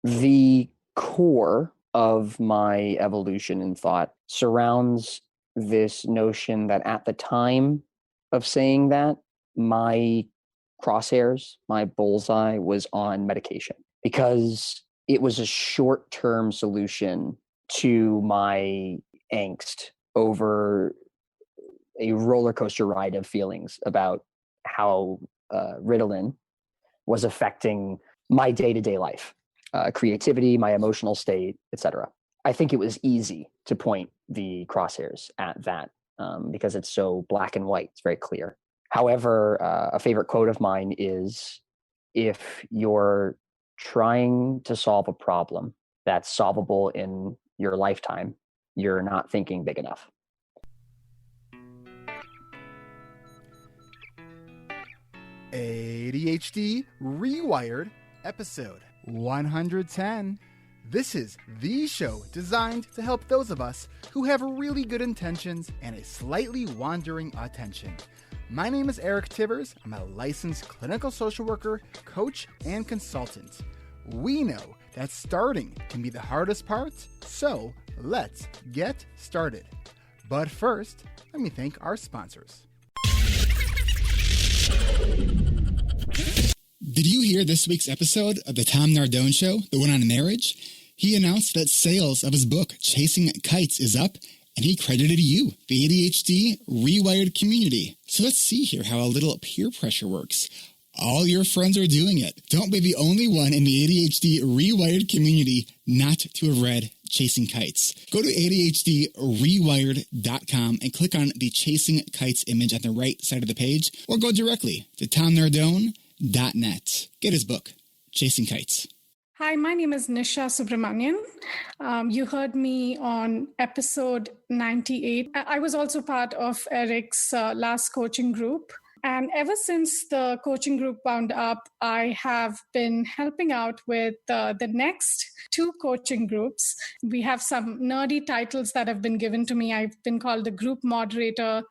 The core of my evolution in thought surrounds this notion that at the time of saying that, my crosshairs, my bullseye was on medication because it was a short-term solution to my angst over a roller coaster ride of feelings about how Ritalin was affecting my day-to-day life, creativity, my emotional state, etc. I think it was easy to point the crosshairs at that because it's so black and white. It's very clear. However, a favorite quote of mine is, if you're trying to solve a problem that's solvable in your lifetime, you're not thinking big enough. ADHD Rewired, episode 110. This is the show designed to help those of us who have really good intentions and a slightly wandering attention. My name is Eric Tivers. I'm a licensed clinical social worker, coach, and consultant. We know that starting can be the hardest part, so let's get started. But first, let me thank our sponsors. Did you hear this week's episode of the Tom Nardone Show, the one on marriage? He announced that sales of his book, Chasing Kites, is up, and he credited you, the ADHD Rewired community. So let's see here how a little peer pressure works. All your friends are doing it. Don't be the only one in the ADHD Rewired community not to have read Chasing Kites. Go to ADHDrewired.com and click on the Chasing Kites image on the right side of the page, or go directly to TomNardone.net. Get his book, Chasing Kites. Hi, my name is Nisha Subramanian. You heard me on episode 98. I was also part of Eric's last coaching group. And ever since the coaching group wound up, I have been helping out with the next 2 coaching groups. We have some nerdy titles that have been given to me. I've been called the group moderator,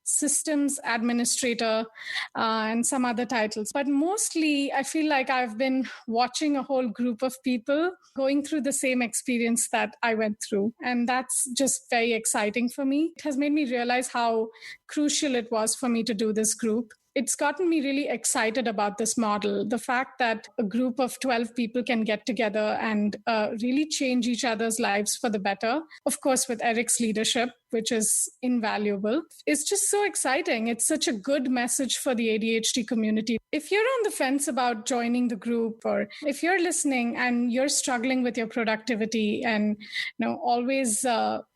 systems administrator, and some other titles. But mostly, I feel like I've been watching a whole group of people going through the same experience that I went through. And that's just very exciting for me. It has made me realize how crucial it was for me to do this group. It's gotten me really excited about this model. The fact that a group of 12 people can get together and really change each other's lives for the better. Of course, with Eric's leadership, which is invaluable. It's just so exciting. It's such a good message for the ADHD community. If you're on the fence about joining the group, or if you're listening and you're struggling with your productivity and always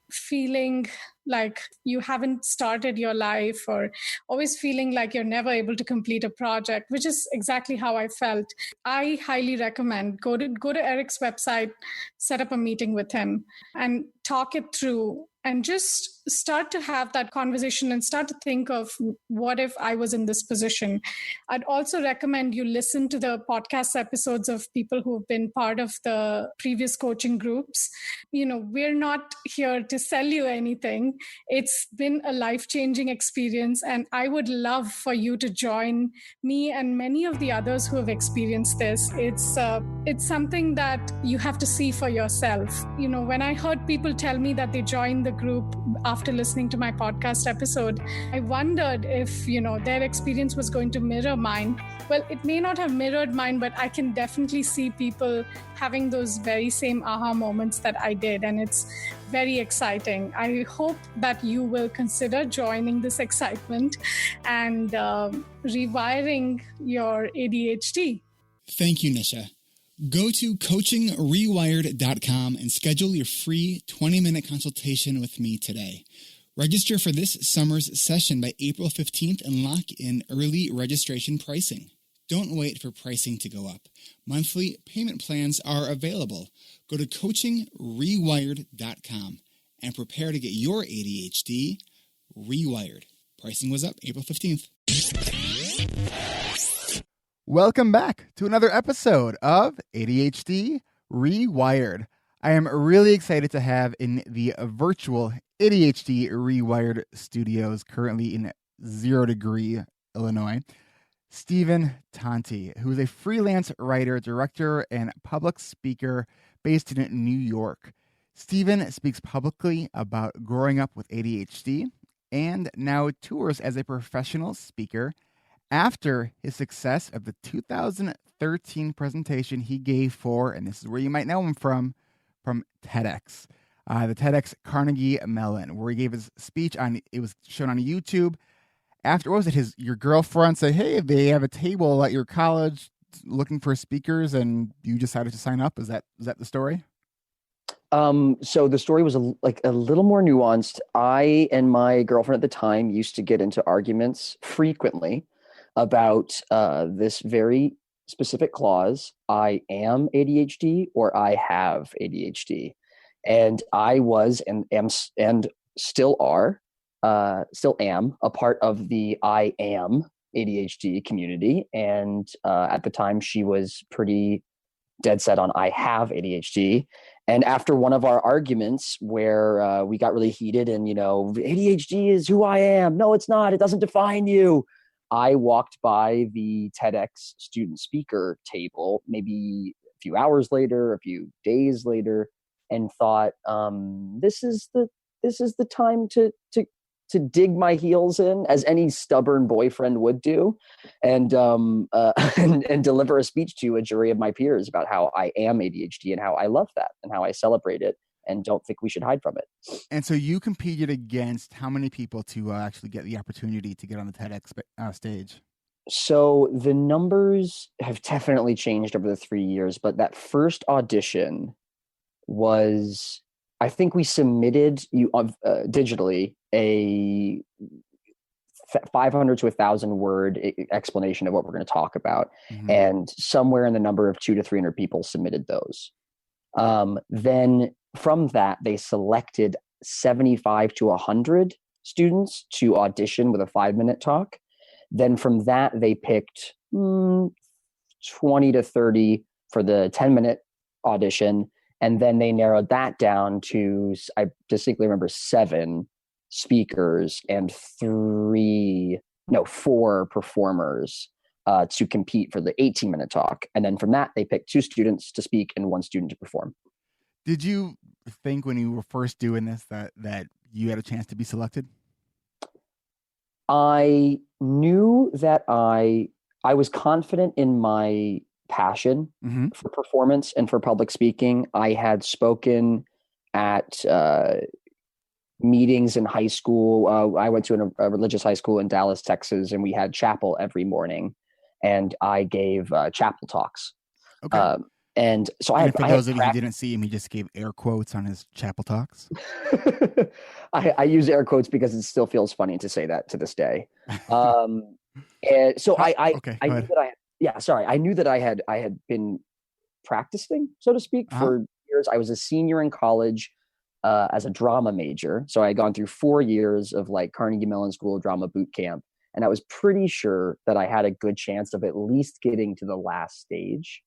feeling like you haven't started your life, or always feeling like you're never able to complete a project, which is exactly how I felt, I highly recommend go to Eric's website, set up a meeting with him and talk it through, and just start to have that conversation and start to think of, what if I was in this position? I'd also recommend you listen to the podcast episodes of people who have been part of the previous coaching groups. We're not here to sell you anything. It's been a life-changing experience, and I would love for you to join me and many of the others who have experienced this. It's something that you have to see for yourself. When I heard people tell me that they joined the group after listening to my podcast episode, I wondered if, their experience was going to mirror mine. Well, it may not have mirrored mine, but I can definitely see people having those very same aha moments that I did. And it's very exciting. I hope that you will consider joining this excitement and rewiring your ADHD. Thank you, Nisha. Go to coachingrewired.com and schedule your free 20-minute consultation with me today. Register for this summer's session by April 15th and lock in early registration pricing. Don't wait for pricing to go up. Monthly payment plans are available. Go to coachingrewired.com and prepare to get your ADHD rewired. Pricing was up April 15th. Welcome back to another episode of ADHD Rewired. I am really excited to have in the virtual ADHD Rewired studios, currently in 0 degree Illinois, Stephen Tonti, who is a freelance writer, director, and public speaker based in New York. Stephen speaks publicly about growing up with ADHD and now tours as a professional speaker after his success of the 2013 presentation he gave for, and this is where you might know him from TEDx, the TEDx Carnegie Mellon, where he gave his speech on. It was shown on YouTube. After, what was it? Your girlfriend said, "Hey, they have a table at your college looking for speakers," and you decided to sign up. Is that the story? So the story was a little more nuanced. I and my girlfriend at the time used to get into arguments frequently about this very specific clause: I am ADHD or I have ADHD. And I was and am and still am a part of the I am ADHD community. And at the time, she was pretty dead set on I have ADHD. And after one of our arguments where we got really heated and, ADHD is who I am. No, it's not. It doesn't define you. I walked by the TEDx student speaker table maybe a few hours later, a few days later, and thought, this is the time to dig my heels in, as any stubborn boyfriend would do, and and deliver a speech to a jury of my peers about how I am ADHD and how I love that and how I celebrate it and don't think we should hide from it. And so you competed against how many people to actually get the opportunity to get on the TEDx stage? So the numbers have definitely changed over the 3 years, but that first audition was, I think we submitted digitally a 500 to 1,000 word explanation of what we're going to talk about. Mm-hmm. And somewhere in the number of 200 to 300 people submitted those. Then from that, they selected 75 to 100 students to audition with a 5-minute talk. Then from that, they picked 20 to 30 for the 10-minute audition. And then they narrowed that down to, I distinctly remember, 7 speakers and 4 performers to compete for the 18-minute talk. And then from that, they picked 2 students to speak and 1 student to perform. Did you think when you were first doing this that you had a chance to be selected? I knew that I was confident in my passion mm-hmm. for performance and for public speaking. I had spoken at meetings in high school. I went to a religious high school in Dallas, Texas, and we had chapel every morning. And I gave chapel talks. Okay. And so I had, for those of you who didn't see him, he just gave air quotes on his chapel talks. I use air quotes because it still feels funny to say that to this day. And so I knew that I knew that I had been practicing, so to speak, for years. I was a senior in college as a drama major. So I had gone through 4 years of like Carnegie Mellon School of Drama boot camp. And I was pretty sure that I had a good chance of at least getting to the last stage.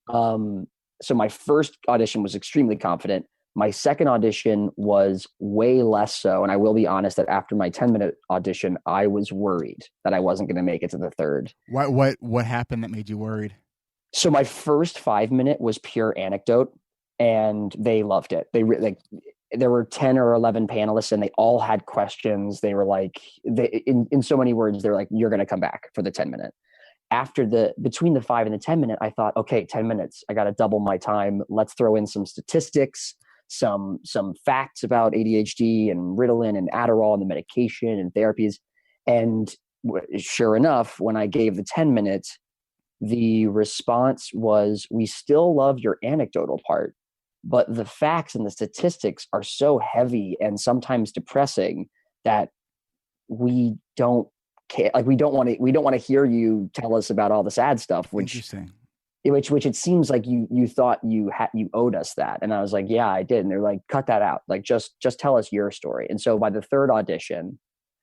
So my first audition was extremely confident. My second audition was way less so. And I will be honest that after my 10-minute audition, I was worried that I wasn't going to make it to the third. What happened that made you worried? So my first 5-minute was pure anecdote, and they loved it. There were 10 or 11 panelists, and they all had questions. They were like, in so many words, they're like, you're going to come back for the 10-minute. Between the 5 and the 10-minute, I thought, okay, 10 minutes, I got to double my time. Let's throw in some statistics, some facts about ADHD and Ritalin and Adderall and the medication and therapies. And sure enough, when I gave the 10 minutes, the response was, we still love your anecdotal part, but the facts and the statistics are so heavy and sometimes depressing that we don't care. Like we don't want to hear you tell us about all the sad stuff, which it seems like you thought you owed us that. And I was like, yeah, I did. And they're like, cut that out. Like, just tell us your story. And so by the third audition,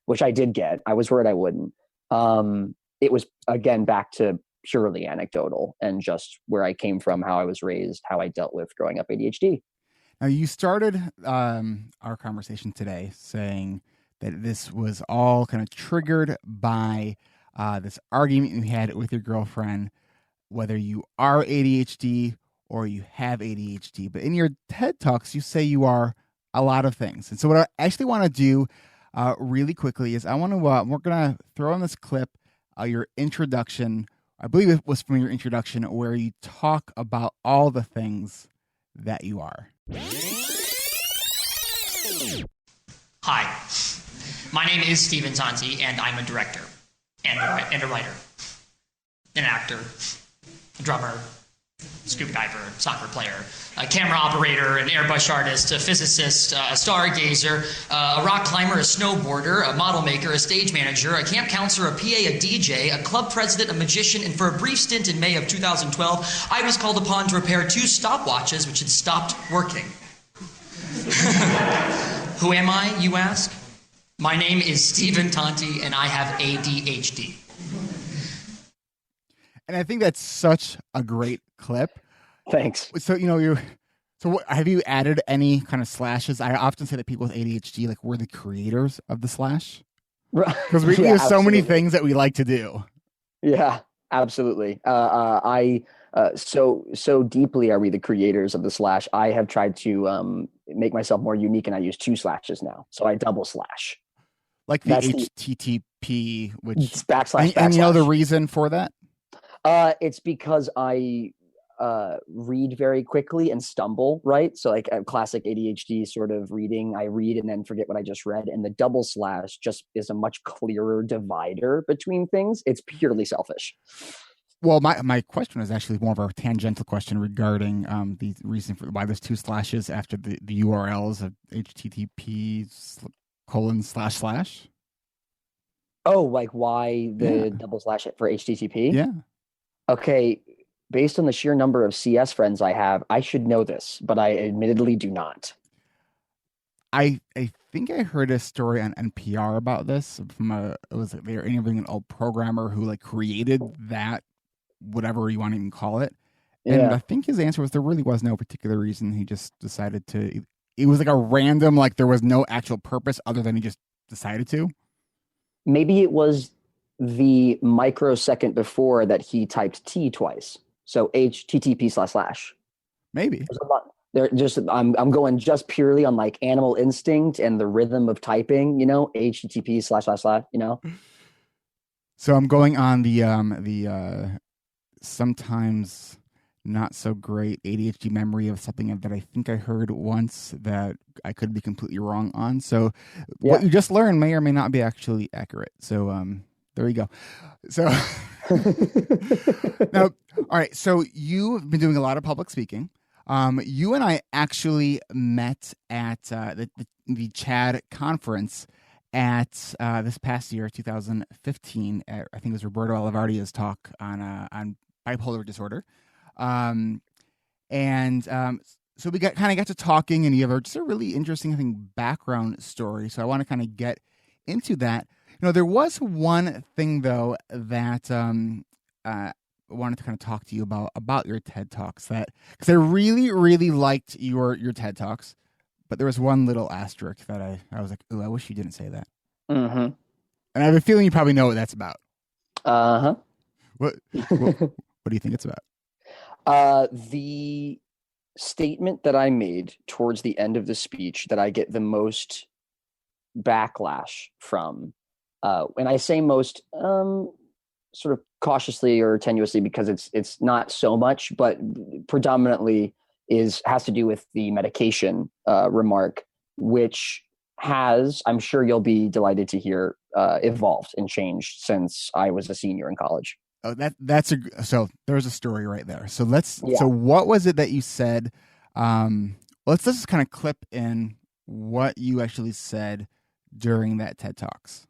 which I did get, I was worried I wouldn't. It was again back to purely anecdotal and just where I came from, how I was raised, how I dealt with growing up ADHD. Now, you started our conversation today saying that this was all kind of triggered by this argument you had with your girlfriend, whether you are ADHD or you have ADHD. But in your TED Talks, you say you are a lot of things. And so what I actually want to do really quickly is we're going to throw in this clip, your introduction. I believe it was from your introduction where you talk about all the things that you are. Hi, my name is Stephen Tonti, and I'm a director and a writer, an actor, a drummer, scuba diver, soccer player, a camera operator, an airbrush artist, a physicist, a stargazer, a rock climber, a snowboarder, a model maker, a stage manager, a camp counselor, a PA, a DJ, a club president, a magician, and for a brief stint in May of 2012, I was called upon to repair 2 stopwatches which had stopped working. Who am I, you ask? My name is Stephen Tonti, and I have ADHD. And I think that's such a great clip. Thanks. So, have you added any kind of slashes? I often say that people with ADHD, like, we're the creators of the slash. Because we have so many things that we like to do. Yeah, absolutely. So deeply are we the creators of the slash. I have tried to make myself more unique, and I use 2 slashes now. So I double slash. Like the HTTP, which backslash. And you know the reason for that? It's because I read very quickly and stumble, right? So like a classic ADHD sort of reading, I read and then forget what I just read. And the double slash just is a much clearer divider between things. It's purely selfish. Well, my question is actually more of a tangential question regarding the reason for why there's 2 slashes after the URLs of HTTP://. Oh, like why the double slash for HTTP? Yeah. Okay. Based on the sheer number of CS friends I have, I should know this, but I admittedly do not. I think I heard a story on NPR about this they were interviewing an old programmer who like created that, whatever you want to even call it. And I think his answer was there really was no particular reason. He just decided to. It was like a random, like there was no actual purpose other than he just decided to. Maybe it was the microsecond before that he typed T twice. So HTTP//. Maybe. There's a lot. I'm going just purely on like animal instinct and the rhythm of typing, HTTP//, So I'm going on the sometimes not so great ADHD memory of something that I think I heard once that I could be completely wrong on. So what you just learned may or may not be actually accurate. So there you go. So now, all right. So you've been doing a lot of public speaking. You and I actually met at the CHAD conference at this past year, 2015. I think it was Roberto Olivardia's talk on bipolar disorder. So we got to talking, and you have just a really interesting, I think, background story. So I want to kind of get into that. There was one thing though that I wanted to kind of talk to you about your TED Talks, because I really, really liked your TED Talks, but there was one little asterisk that I was like, ooh, I wish you didn't say that. Mm-hmm. And I have a feeling you probably know what that's about. Uh-huh. What do you think it's about? The statement that I made towards the end of the speech that I get the most backlash from, and I say most sort of cautiously or tenuously because it's not so much, but predominantly has to do with the medication remark, which has, I'm sure you'll be delighted to hear, evolved and changed since I was a senior in college. Oh, so there's a story right there. So so what was it that you said? Let's just kind of clip in what you actually said during that TED Talks.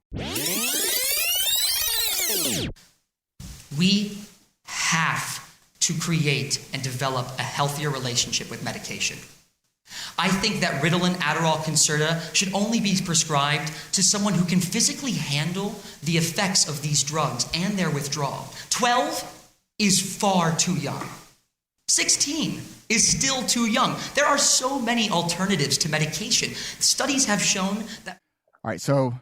We have to create and develop a healthier relationship with medication. I think that Ritalin, Adderall, Concerta should only be prescribed to someone who can physically handle the effects of these drugs and their withdrawal. 12 is far too young. 16 is still too young. There are so many alternatives to medication. Studies have shown that... All right, so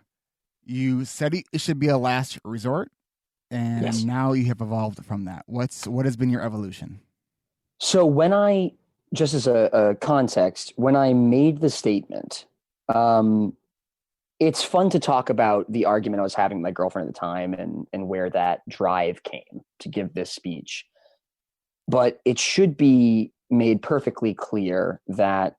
you said it should be a last resort. and Yes. now you have evolved from that. What has been your evolution? So just as a context, when I made the statement, it's fun to talk about the argument I was having with my girlfriend at the time and where that drive came to give this speech. But it should be made perfectly clear that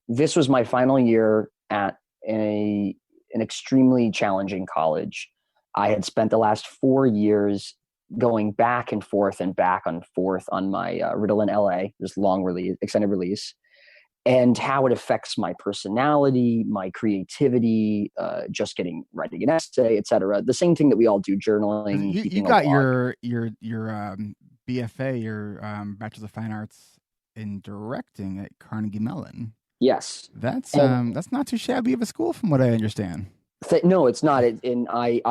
this was my final year at an extremely challenging college. I had spent the last 4 years going back and forth on my Ritalin LA, this long release, extended release, and how it affects my personality, my creativity, just writing an essay, etc. The same thing that we all do, journaling. You got your BFA, your Bachelor's of Fine Arts in directing at Carnegie Mellon. Yes, that's not too shabby of a school, from what I understand. No, it's not. And I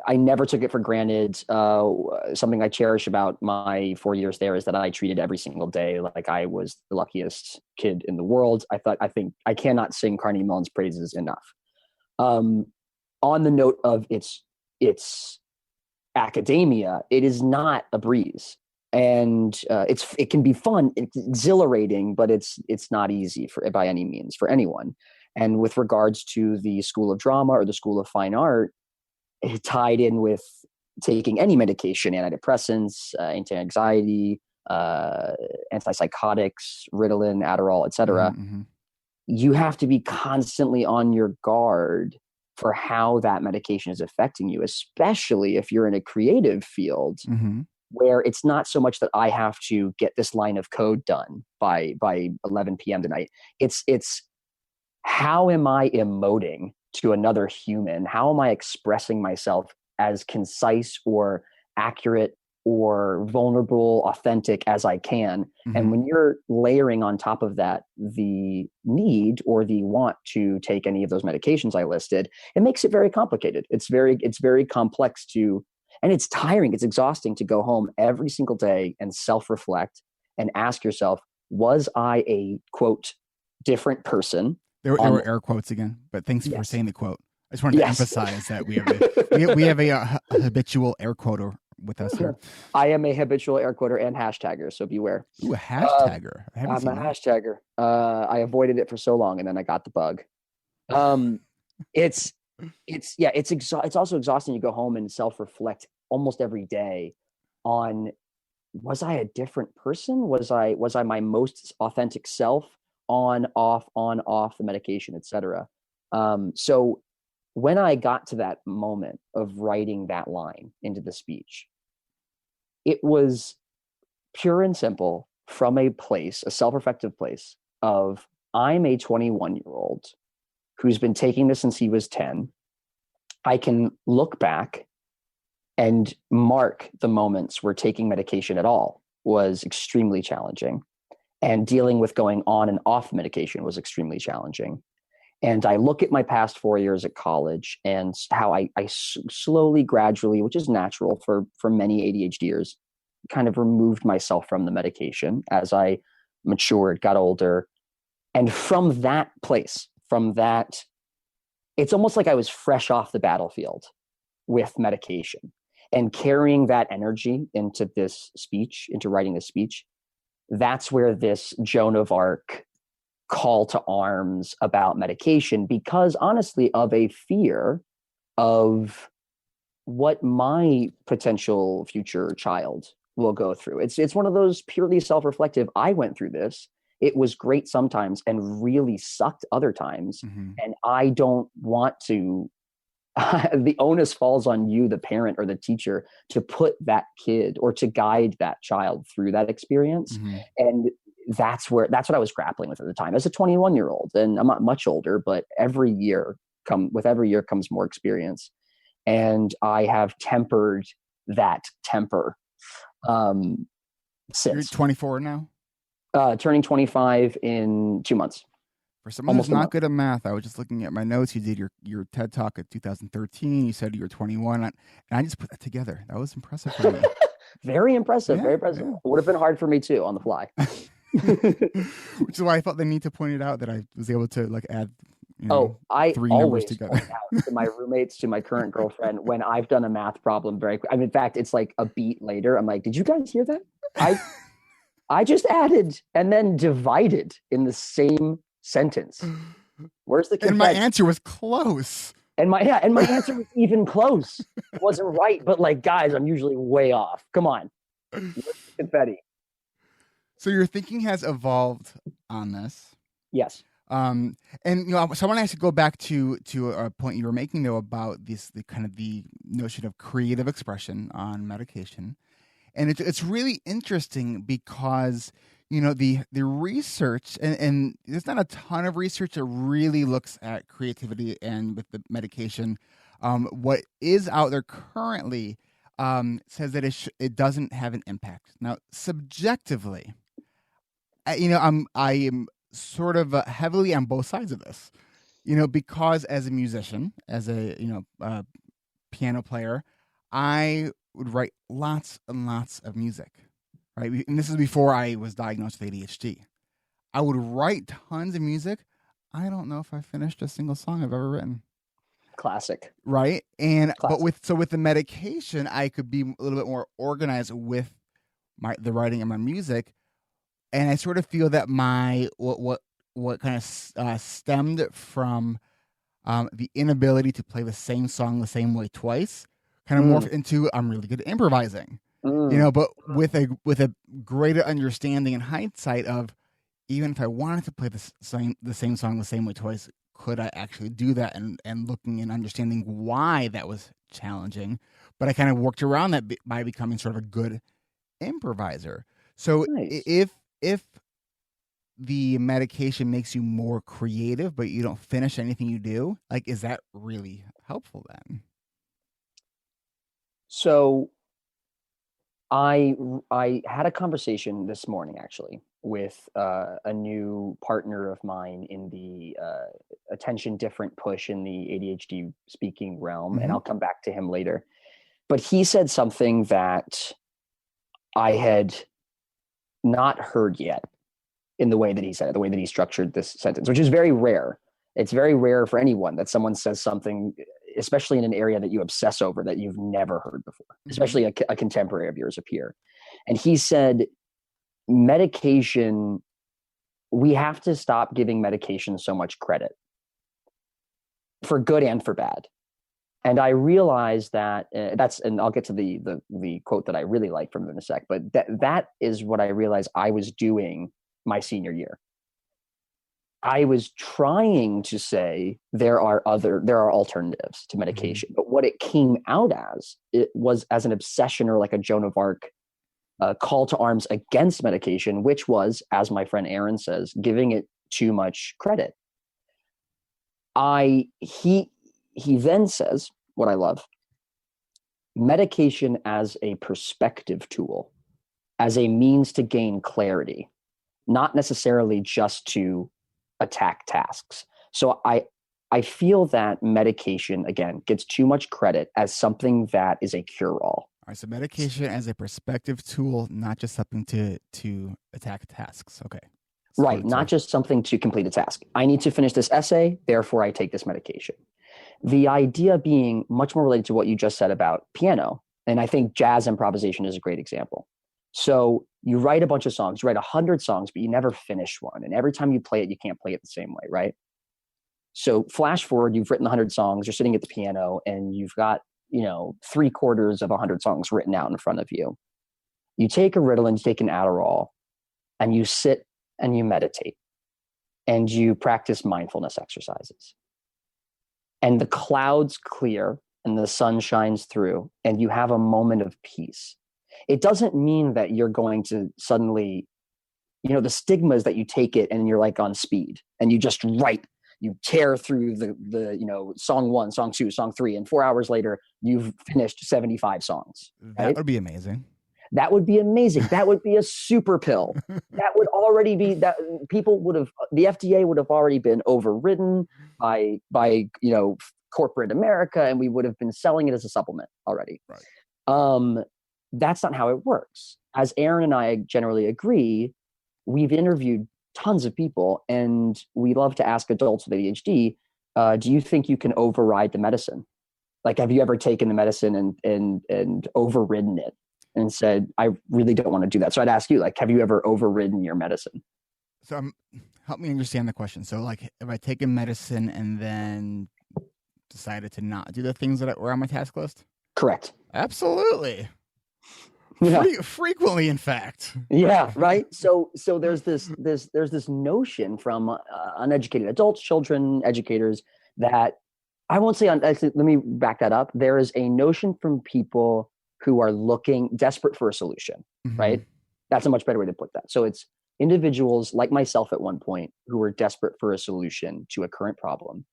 never took it for granted. Something I cherish about my 4 years there is that I treated every single day like I was the luckiest kid in the world. I think I cannot sing Carnegie Mellon's praises enough. On the note of its academia, it is not a breeze. And it can be fun, it's exhilarating, but it's not easy by any means for anyone. And with regards to the School of Drama or the School of Fine Art, it tied in with taking any medication, antidepressants, anti-anxiety, antipsychotics, Ritalin, Adderall, etc. Mm-hmm. You have to be constantly on your guard for how that medication is affecting you, especially if you're in a creative field. Mm-hmm. Where it's not so much that I have to get this line of code done by 11 p.m. tonight. It's how am I emoting to another human? How am I expressing myself as concise or accurate or vulnerable, authentic as I can? Mm-hmm. And when you're layering on top of that the need or the want to take any of those medications I listed, it makes it very complicated. It's very complex and it's tiring. It's exhausting to go home every single day and self-reflect and ask yourself, was I a, quote, different person? There were air quotes again, but thanks for saying the quote. I just wanted to emphasize that we have a habitual air quoter with us here. I am a habitual air quoter and hashtagger, so beware. Ooh, a hashtagger. I'm a hashtagger. I avoided it for so long, and then I got the bug. It's also exhausting. You go home and self-reflect almost every day on, was I a different person? Was I my most authentic self? On, off the medication, etc. So when I got to that moment of writing that line into the speech, it was pure and simple from a self-reflective place of, I'm a 21-year-old who's been taking this since he was 10. I can look back and mark the moments where taking medication at all was extremely challenging. And dealing with going on and off medication was extremely challenging. And I look at my past 4 years at college and how I slowly, gradually, which is natural for many ADHDers, kind of removed myself from the medication as I matured, got older. And from that place, it's almost like I was fresh off the battlefield with medication, and carrying that energy into writing this speech. That's where this Joan of Arc call to arms about medication, because honestly, of a fear of what my potential future child will go through. It's one of those purely self-reflective, I went through this. It was great sometimes and really sucked other times. Mm-hmm. And I don't want to, the onus falls on you, the parent or the teacher, to put that kid or to guide that child through that experience. Mm-hmm. And that's what I was grappling with at the time as a 21-year-old. And I'm not much older, but every year comes more experience. And I have tempered that temper since. You're 24 now? Turning 25 in 2 months. For someone who's not good at math, I was just looking at my notes. You did your TED Talk in 2013. You said you were 21. And I just put that together. That was impressive for me. Very impressive. Very impressive. Yeah. It would have been hard for me too on the fly. Which is why I felt the need to point it out, that I was able to add I three numbers always together. point out to my roommates, to my current girlfriend, when I've done a math problem very quick. I mean, in fact, it's like a beat later. I'm like, did you guys hear that? I just added and then divided in the same sentence. Where's the confetti? And my answer was close. And my answer was even close. It wasn't right, but like, guys, I'm usually way off. Come on. Where's the confetti? So your thinking has evolved on this. Yes. And so I want to actually go back to a point you were making though about the notion of creative expression on medication, and it's really interesting because the research and there's not a ton of research that really looks at creativity and with the medication. What is out there currently says that it doesn't have an impact. Now, subjectively, I am sort of heavily on both sides of this, because as a musician, as a piano player, I would write lots and lots of music, right? And this is before I was diagnosed with ADHD. I would write tons of music. I don't know if I finished a single song I've ever written. Classic. Right? And Classic. but with the medication, I could be a little bit more organized with the writing of my music. And I sort of feel that my what kind of stemmed from the inability to play the same song the same way twice kind of morphed into I'm really good at improvising, but with a greater understanding and hindsight of even if I wanted to play the same song the same way twice, could I actually do that? And looking and understanding why that was challenging, but I kind of worked around that by becoming sort of a good improviser. So nice. If the medication makes you more creative, but you don't finish anything you do, like, is that really helpful then? So I had a conversation this morning actually with a new partner of mine in the attention different push in the ADHD speaking realm, and I'll come back to him later. But he said something that I had not heard yet in the way that he said it, the way that he structured this sentence, which is very rare. It's very rare for anyone that someone says something, especially in an area that you obsess over, that you've never heard before, especially a contemporary of yours, a peer. And he said, medication, we have to stop giving medication so much credit, for good and for bad. And I realized that and I'll get to the quote that I really like from him in a sec, but that is what I realized I was doing my senior year. I was trying to say there are alternatives to medication, but what it came out as, it was as an obsession or like a Joan of Arc call to arms against medication, which was, as my friend Aaron says, giving it too much credit. He then says, what I love, medication as a perspective tool, as a means to gain clarity, not necessarily just to attack tasks. So I feel that medication, again, gets too much credit as something that is a cure-all. All right, so medication as a perspective tool, not just something to attack tasks. Okay. Right, not just something to complete a task. I need to finish this essay, therefore I take this medication. The idea being much more related to what you just said about piano, and I think jazz improvisation is a great example. So you write a bunch of songs, you write 100 songs, but you never finish one. And every time you play it, you can't play it the same way, right? So flash forward, you've written 100 songs, you're sitting at the piano, and you've got, 3/4 of 100 songs written out in front of you. You take a Ritalin, you take an Adderall, and you sit and you meditate, and you practice mindfulness exercises. And the clouds clear and the sun shines through, and you have a moment of peace. It doesn't mean that you're going to suddenly, the stigma is that you take it and you're like on speed and you just write, you tear through the song 1, song 2, song 3, and 4 hours later, you've finished 75 songs. Right? That would be amazing. That would be amazing. That would be a super pill. That would already be that the FDA would have already been overridden by corporate America, and we would have been selling it as a supplement already. Right. That's not how it works. As Aaron and I generally agree, we've interviewed tons of people, and we love to ask adults with ADHD, do you think you can override the medicine? Like, have you ever taken the medicine and overridden it and said, I really don't want to do that? So I'd ask you, like, have you ever overridden your medicine? So help me understand the question. So like, if I take a medicine and then decided to not do the things that were on my task list? Correct. Absolutely. Yeah. Frequently, in fact. Yeah. Right. So there's this notion from uneducated adults, children, educators that I won't say actually, let me back that up. There is a notion from people who are looking desperate for a solution, right? That's a much better way to put that. So it's individuals like myself at one point who were desperate for a solution to a current problem.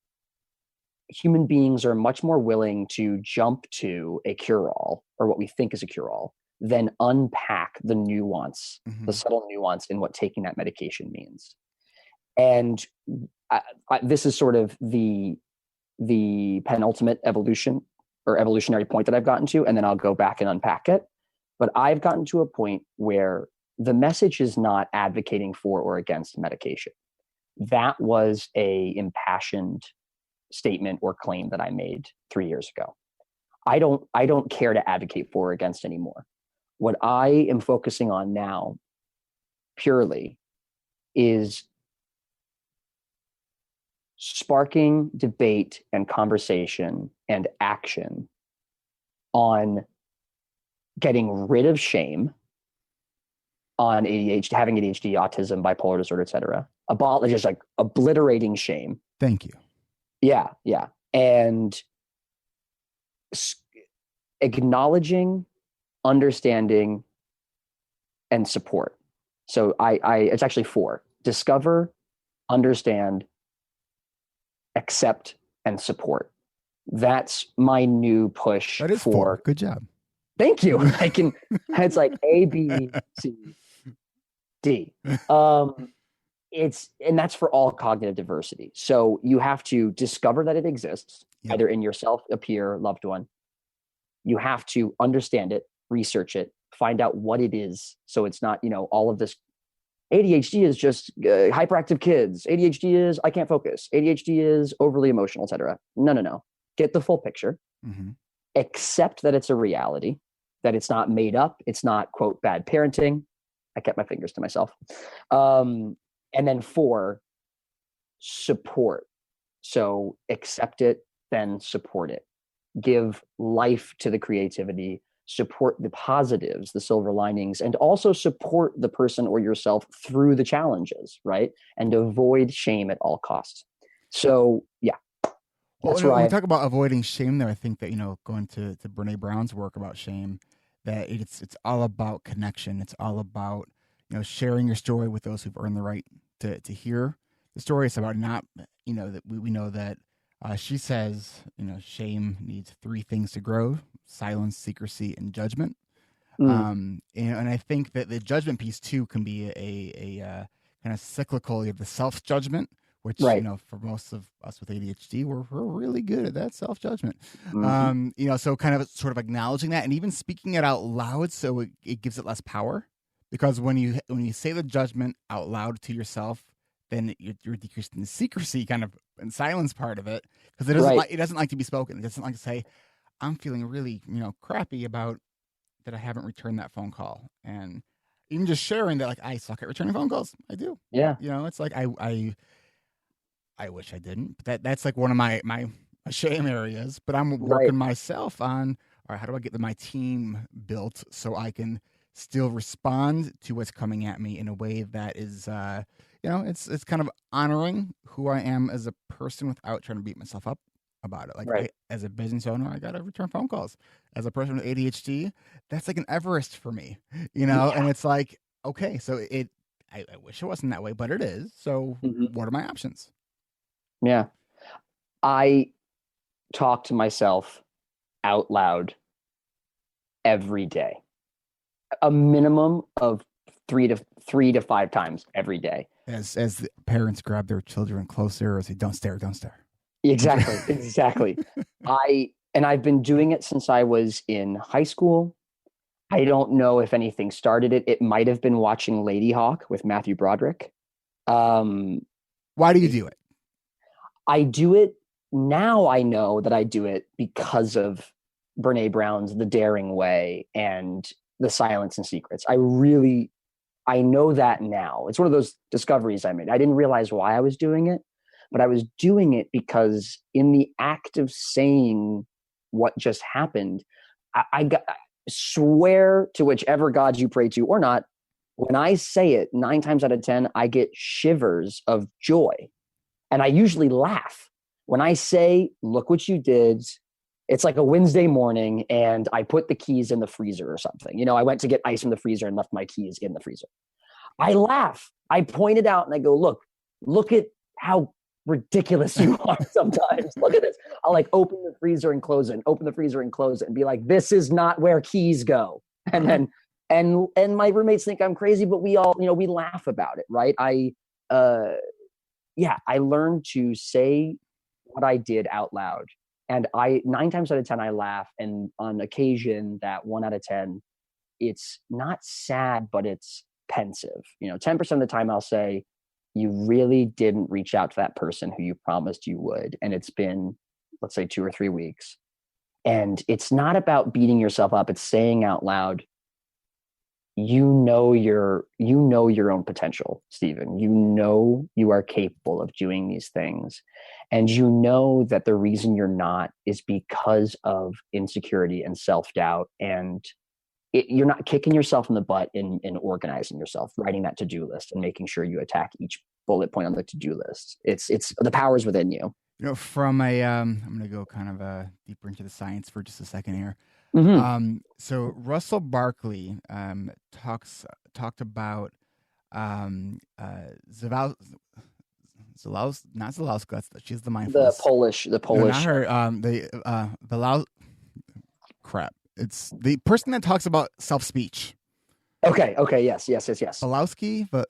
Human beings are much more willing to jump to a cure-all, or what we think is a cure-all, than unpack the nuance, the subtle nuance in what taking that medication means. And this is sort of the penultimate evolution or evolutionary point that I've gotten to, and then I'll go back and unpack it. But I've gotten to a point where the message is not advocating for or against medication. That was a impassioned statement or claim that I made 3 years ago. I don't care to advocate for or against anymore. What I am focusing on now purely is sparking debate and conversation and action on getting rid of shame on ADHD, having ADHD, autism, bipolar disorder, etc. Just like obliterating shame. Thank you. Yeah. And acknowledging, understanding, and support. So it's actually 4: discover, understand, accept, and support. That's my new push. That is 4. Good job. Thank you. It's like A, B, C, D. And that's for all cognitive diversity. So you have to discover that it exists, either in yourself, a peer, loved one. You have to understand it, research it, find out what it is. So it's not, all of this. ADHD is just hyperactive kids. ADHD is I can't focus. ADHD is overly emotional, etc. No. Get the full picture. Accept that it's a reality, that it's not made up. It's not, quote, bad parenting. I kept my fingers to myself. And then 4, support. So accept it, then support it. Give life to the creativity, support the positives, the silver linings, and also support the person or yourself through the challenges, right? And avoid shame at all costs. So, yeah. Well, when we talk about avoiding shame there, I think that, going to Brene Brown's work about shame, that it's all about connection. It's all about, sharing your story with those who've earned the right to hear the story. It's about not, that we know that she says, shame needs 3 things to grow: silence, secrecy, and judgment. And I think that the judgment piece too can be a kind of cyclical. You have the self-judgment, which, for most of us with ADHD, we're really good at that self-judgment. So kind of sort of acknowledging that and even speaking it out loud, so it gives it less power. Because when you say the judgment out loud to yourself, then you're decreasing the secrecy kind of and silence part of it, because it doesn't like to be spoken. It doesn't like to say, I'm feeling really crappy about that I haven't returned that phone call. And even just sharing that, like, I suck at returning phone calls. I do. Yeah. It's like I wish I didn't. But that's like one of my shame areas. But I'm working myself on, all right, how do I get my team built so I can still respond to what's coming at me in a way that is, it's kind of honoring who I am as a person without trying to beat myself up about it. Like, as a business owner, I got to return phone calls. As a person with ADHD, that's like an Everest for me, and it's like, okay, so I wish it wasn't that way, but it is. So what are my options? Yeah. I talk to myself out loud every day, a minimum of 3 to 5 times every day. As the parents grab their children closer or say, don't stare. Exactly. I've been doing it since I was in high school. I don't know if anything started it. It might have been watching Lady Hawk with Matthew Broderick. Why do you do it? I do it now I know that I do it because of Brene Brown's The Daring Way and The Silence and Secrets. I know that now. It's one of those discoveries I made. I didn't realize why I was doing it, but I was doing it because in the act of saying what just happened, I swear to whichever gods you pray to or not, when I say it, 9 times out of 10, I get shivers of joy. And I usually laugh. When I say, look what you did, it's like a Wednesday morning and I put the keys in the freezer or something. You know, I went to get ice from the freezer and left my keys in the freezer. I laugh. I point it out and I go, look at how ridiculous you are sometimes. Look at this. I'll like open the freezer and close it, and open the freezer and close it and be like, this is not where keys go. And then, and my roommates think I'm crazy, but we all, we laugh about it. Right. I learned to say what I did out loud. And 9 times out of 10, I laugh. And on occasion, that 1 out of 10, it's not sad, but it's pensive. 10% of the time I'll say, you really didn't reach out to that person who you promised you would. And it's been, let's say, 2 or 3 weeks. And it's not about beating yourself up. It's saying out loud, you know your own potential, Stephen. You are capable of doing these things. And you know that the reason you're not is because of insecurity and self-doubt. And you're not kicking yourself in the butt in organizing yourself, writing that to-do list and making sure you attack each bullet point on the to-do list. It's the power's within you. From I'm going to go kind of deeper into the science for just a second here. Mm-hmm. So Russell Barkley talked about not Zalowska. She's the mindfulness. The Polish. No, not her. Crap. It's the person that talks about self-speech. Okay. Yes. Zalowski, but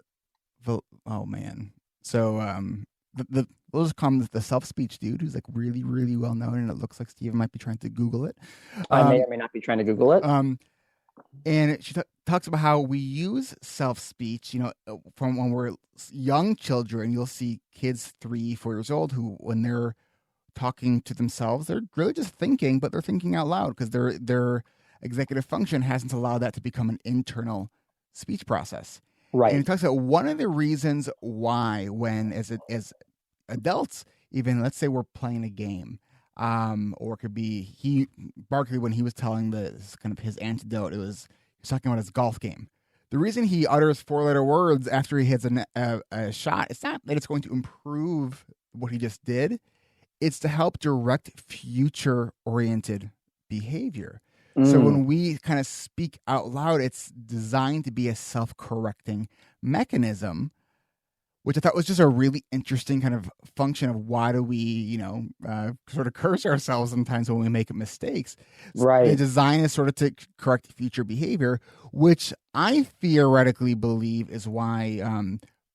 oh man. So we'll just call him the self-speech dude who's like really, really well known, and it looks like Steven might be trying to Google it. I may or may not be trying to Google it. And she talks about how we use self-speech, from when we're young children. You'll see kids 3, 4 years old who, when they're talking to themselves, they're really just thinking, but they're thinking out loud because their executive function hasn't allowed that to become an internal speech process. Right. And he talks about one of the reasons why, when as adults, even let's say we're playing a game, or it could be Barkley, when he was telling this kind of his antidote, he was talking about his golf game. The reason he utters 4-letter words after he hits a shot, it's not that it's going to improve what he just did. It's to help direct future-oriented behavior. So when we kind of speak out loud, it's designed to be a self-correcting mechanism, which I thought was just a really interesting kind of function of why do we, sort of curse ourselves sometimes when we make mistakes. Right. The design is sort of to correct future behavior, which I theoretically believe is why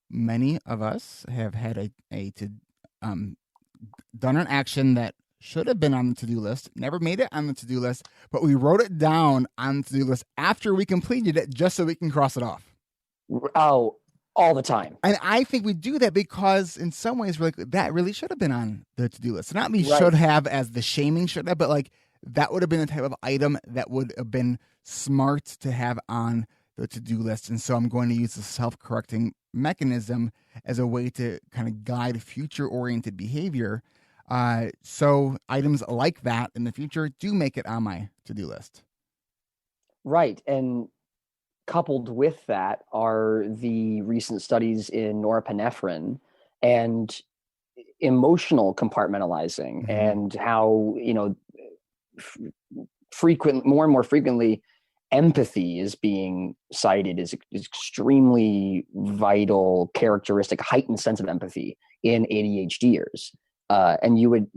many of us have had done an action that should have been on the to-do list, never made it on the to-do list, but we wrote it down on the to-do list after we completed it just so we can cross it off. Oh, all the time. And I think we do that because in some ways we're like, that really should have been on the to-do list. Not me Right. should have as the shaming should have, but like that would have been the type of item that would have been smart to have on the to-do list. And so I'm going to use the self-correcting mechanism as a way to kind of guide future-oriented behavior. So items like that in the future do make it on my to-do list. Right. And coupled with that are the recent studies in norepinephrine and emotional compartmentalizing, and how, more and more frequently, empathy is being cited as extremely vital characteristic, heightened sense of empathy in ADHDers. And you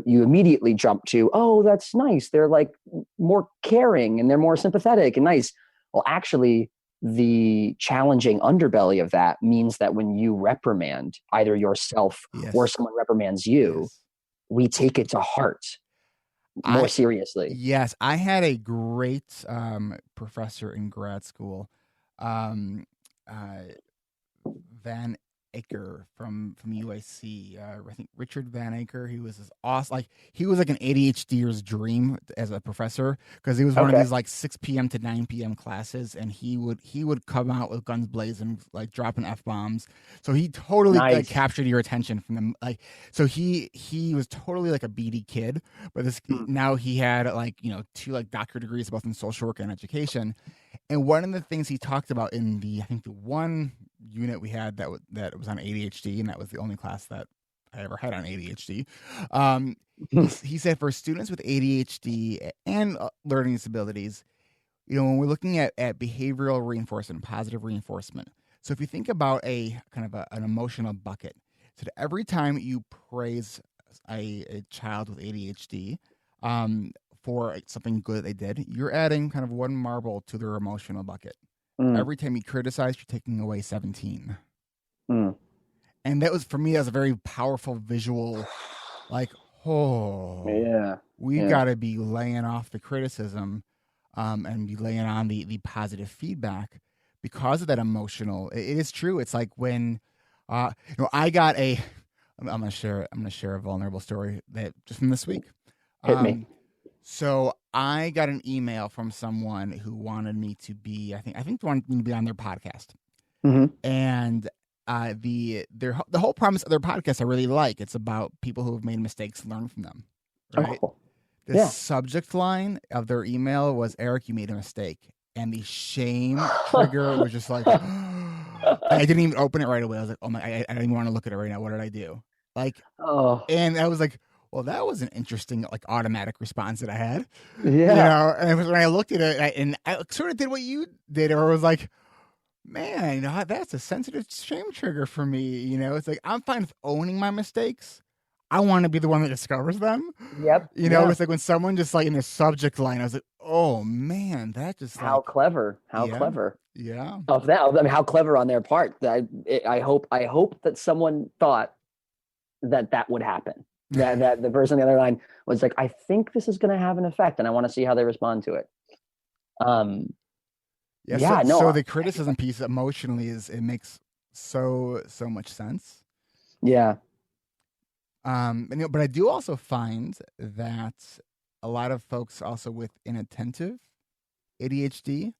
immediately jump to, oh, that's nice. They're like more caring and they're more sympathetic and nice. Well, actually, the challenging underbelly of that means that when you reprimand either yourself or someone reprimands you, we take it to heart more seriously. Yes. I had a great professor in grad school, Van Aker from UIC. I think Richard Van Aker. He was this awesome. Like he was like an ADHDer's dream as a professor because he was one of Okay. these like 6 p.m. to 9 p.m. classes, and he would come out with guns blazing, like dropping f-bombs. So he totally like Nice. captured your attention from them. Like so he was totally like a beady kid, but this Hmm. now he had like 2 like doctorate degrees both in social work and education. And one of the things he talked about in the I think the one unit we had that was on ADHD, and that was the only class that I ever had on ADHD. He said for students with ADHD and learning disabilities, when we're looking at behavioral reinforcement, positive reinforcement. So if you think about a kind of an emotional bucket, so that every time you praise a child with ADHD, for something good that they did, you're adding kind of one marble to their emotional bucket. Mm, Every time you criticize, you're taking away 17. mm. And that was, for me, that was a very powerful visual, like, oh, Yeah. we Yeah. got to be laying off the criticism, and be laying on the positive feedback because of that emotional. It is true. It's like when, I got I'm gonna share a vulnerable story that just from this week. Hit me. So I got an email from someone who wanted me to be, I think they wanted me to be on their podcast. Hmm. And the whole premise of their podcast I really like. It's about people who have made mistakes, learn from them. Oh, Right. cool. The Yeah. subject line of their email was, "Eric, you made a mistake." And the shame trigger was just like, I didn't even open it right away. I was like, oh my, I don't even want to look at it right now. What did I do? Like, Oh, and I was like, well, that was an interesting, like, automatic response that I had. yeah. And it was when I looked at it, and I sort of did what you did, or was like, man, that's a sensitive shame trigger for me. It's like, I'm fine with owning my mistakes. I want to be the one that discovers them. Yep. Yeah. It's like when someone just like in the subject line, I was like, oh man, that just How like, clever. How yeah, clever yeah. of that. I mean, how clever on their part. I hope that someone thought that would happen. That the person on the other line was like, I think this is going to have an effect, and I want to see how they respond to it. Yeah. Yeah. So No. the criticism piece emotionally it makes so much sense. Yeah. But I do also find that a lot of folks also with inattentive ADHD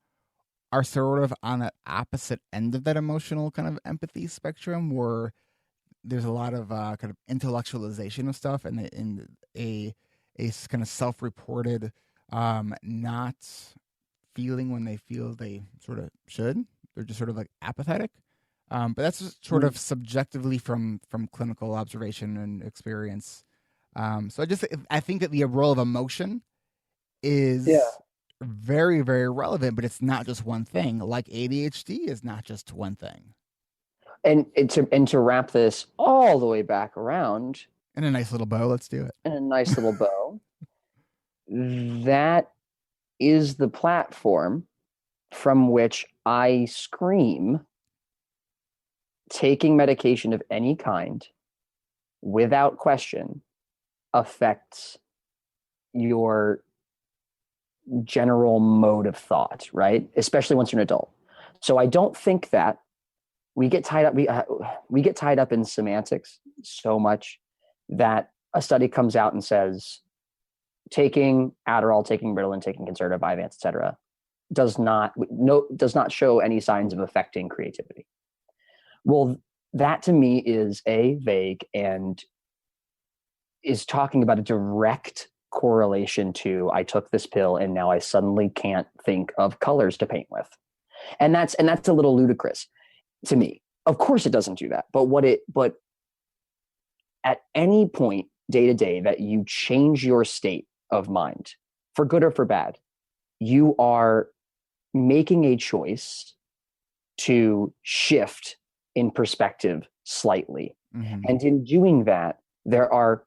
are sort of on that opposite end of that emotional kind of empathy spectrum, where there's a lot of kind of intellectualization of stuff, and in a kind of self-reported not feeling when they feel they sort of should. They're just sort of like apathetic. But that's just sort of subjectively from clinical observation and experience. So I think that the role of emotion Yeah. is very, very relevant, but it's not just one thing. Like ADHD is not just one thing. And to wrap this all the way back around And a nice little bow. Let's do it. in a nice little bow, that is the platform from which I scream taking medication of any kind without question affects your general mode of thought, right? Especially once you're an adult. So I don't think that we get tied up in semantics so much that a study comes out and says taking Adderall, taking Ritalin, taking concerta, Vyvanse, etc., does not show any signs of affecting creativity. Well, that to me is vague and is talking about a direct correlation to I took this pill and now I suddenly can't think of colors to paint with. And that's a little ludicrous to me. Of course it doesn't do that. But at any point day to day that you change your state of mind, for good or for bad, you are making a choice to shift in perspective slightly. Mm-hmm. And in doing that, there are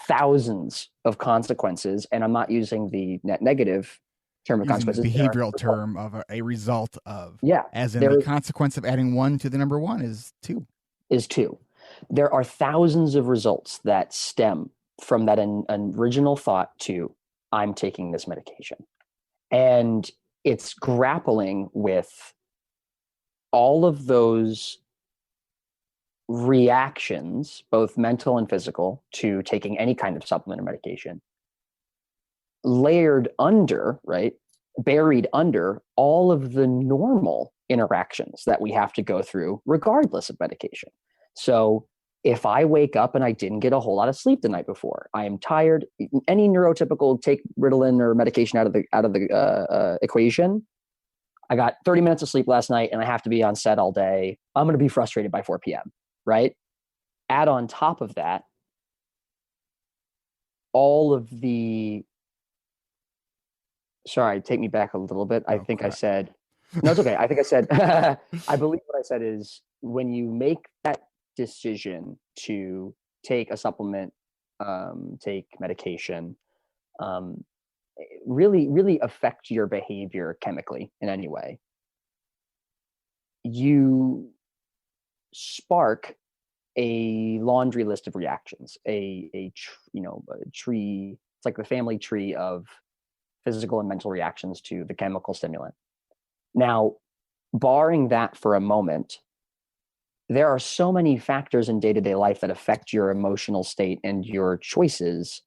thousands of consequences. And I'm not using the net negative term of Using consequences. the behavioral term of a result of. Yeah. As in the consequence of adding 1 to the number 1 is 2. Is 2. There are thousands of results that stem from that original thought to I'm taking this medication. And it's grappling with all of those reactions, both mental and physical, to taking any kind of supplement or medication, layered under, right, buried under all of the normal interactions that we have to go through regardless of medication. So if I wake up and I didn't get a whole lot of sleep the night before, I am tired, any neurotypical take Ritalin or medication out of the equation, I got 30 minutes of sleep last night and I have to be on set all day, I'm going to be frustrated by 4 p.m., right? Add on top of that all of the, sorry, take me back a little bit. I think crap. I said, no, it's okay. I think I said, I believe what I said is when you make that decision to take a supplement, take medication, really affect your behavior chemically in any way, you spark a laundry list of reactions, a tree. It's like the family tree of physical and mental reactions to the chemical stimulant. Now, barring that for a moment, there are so many factors in day-to-day life that affect your emotional state and your choices,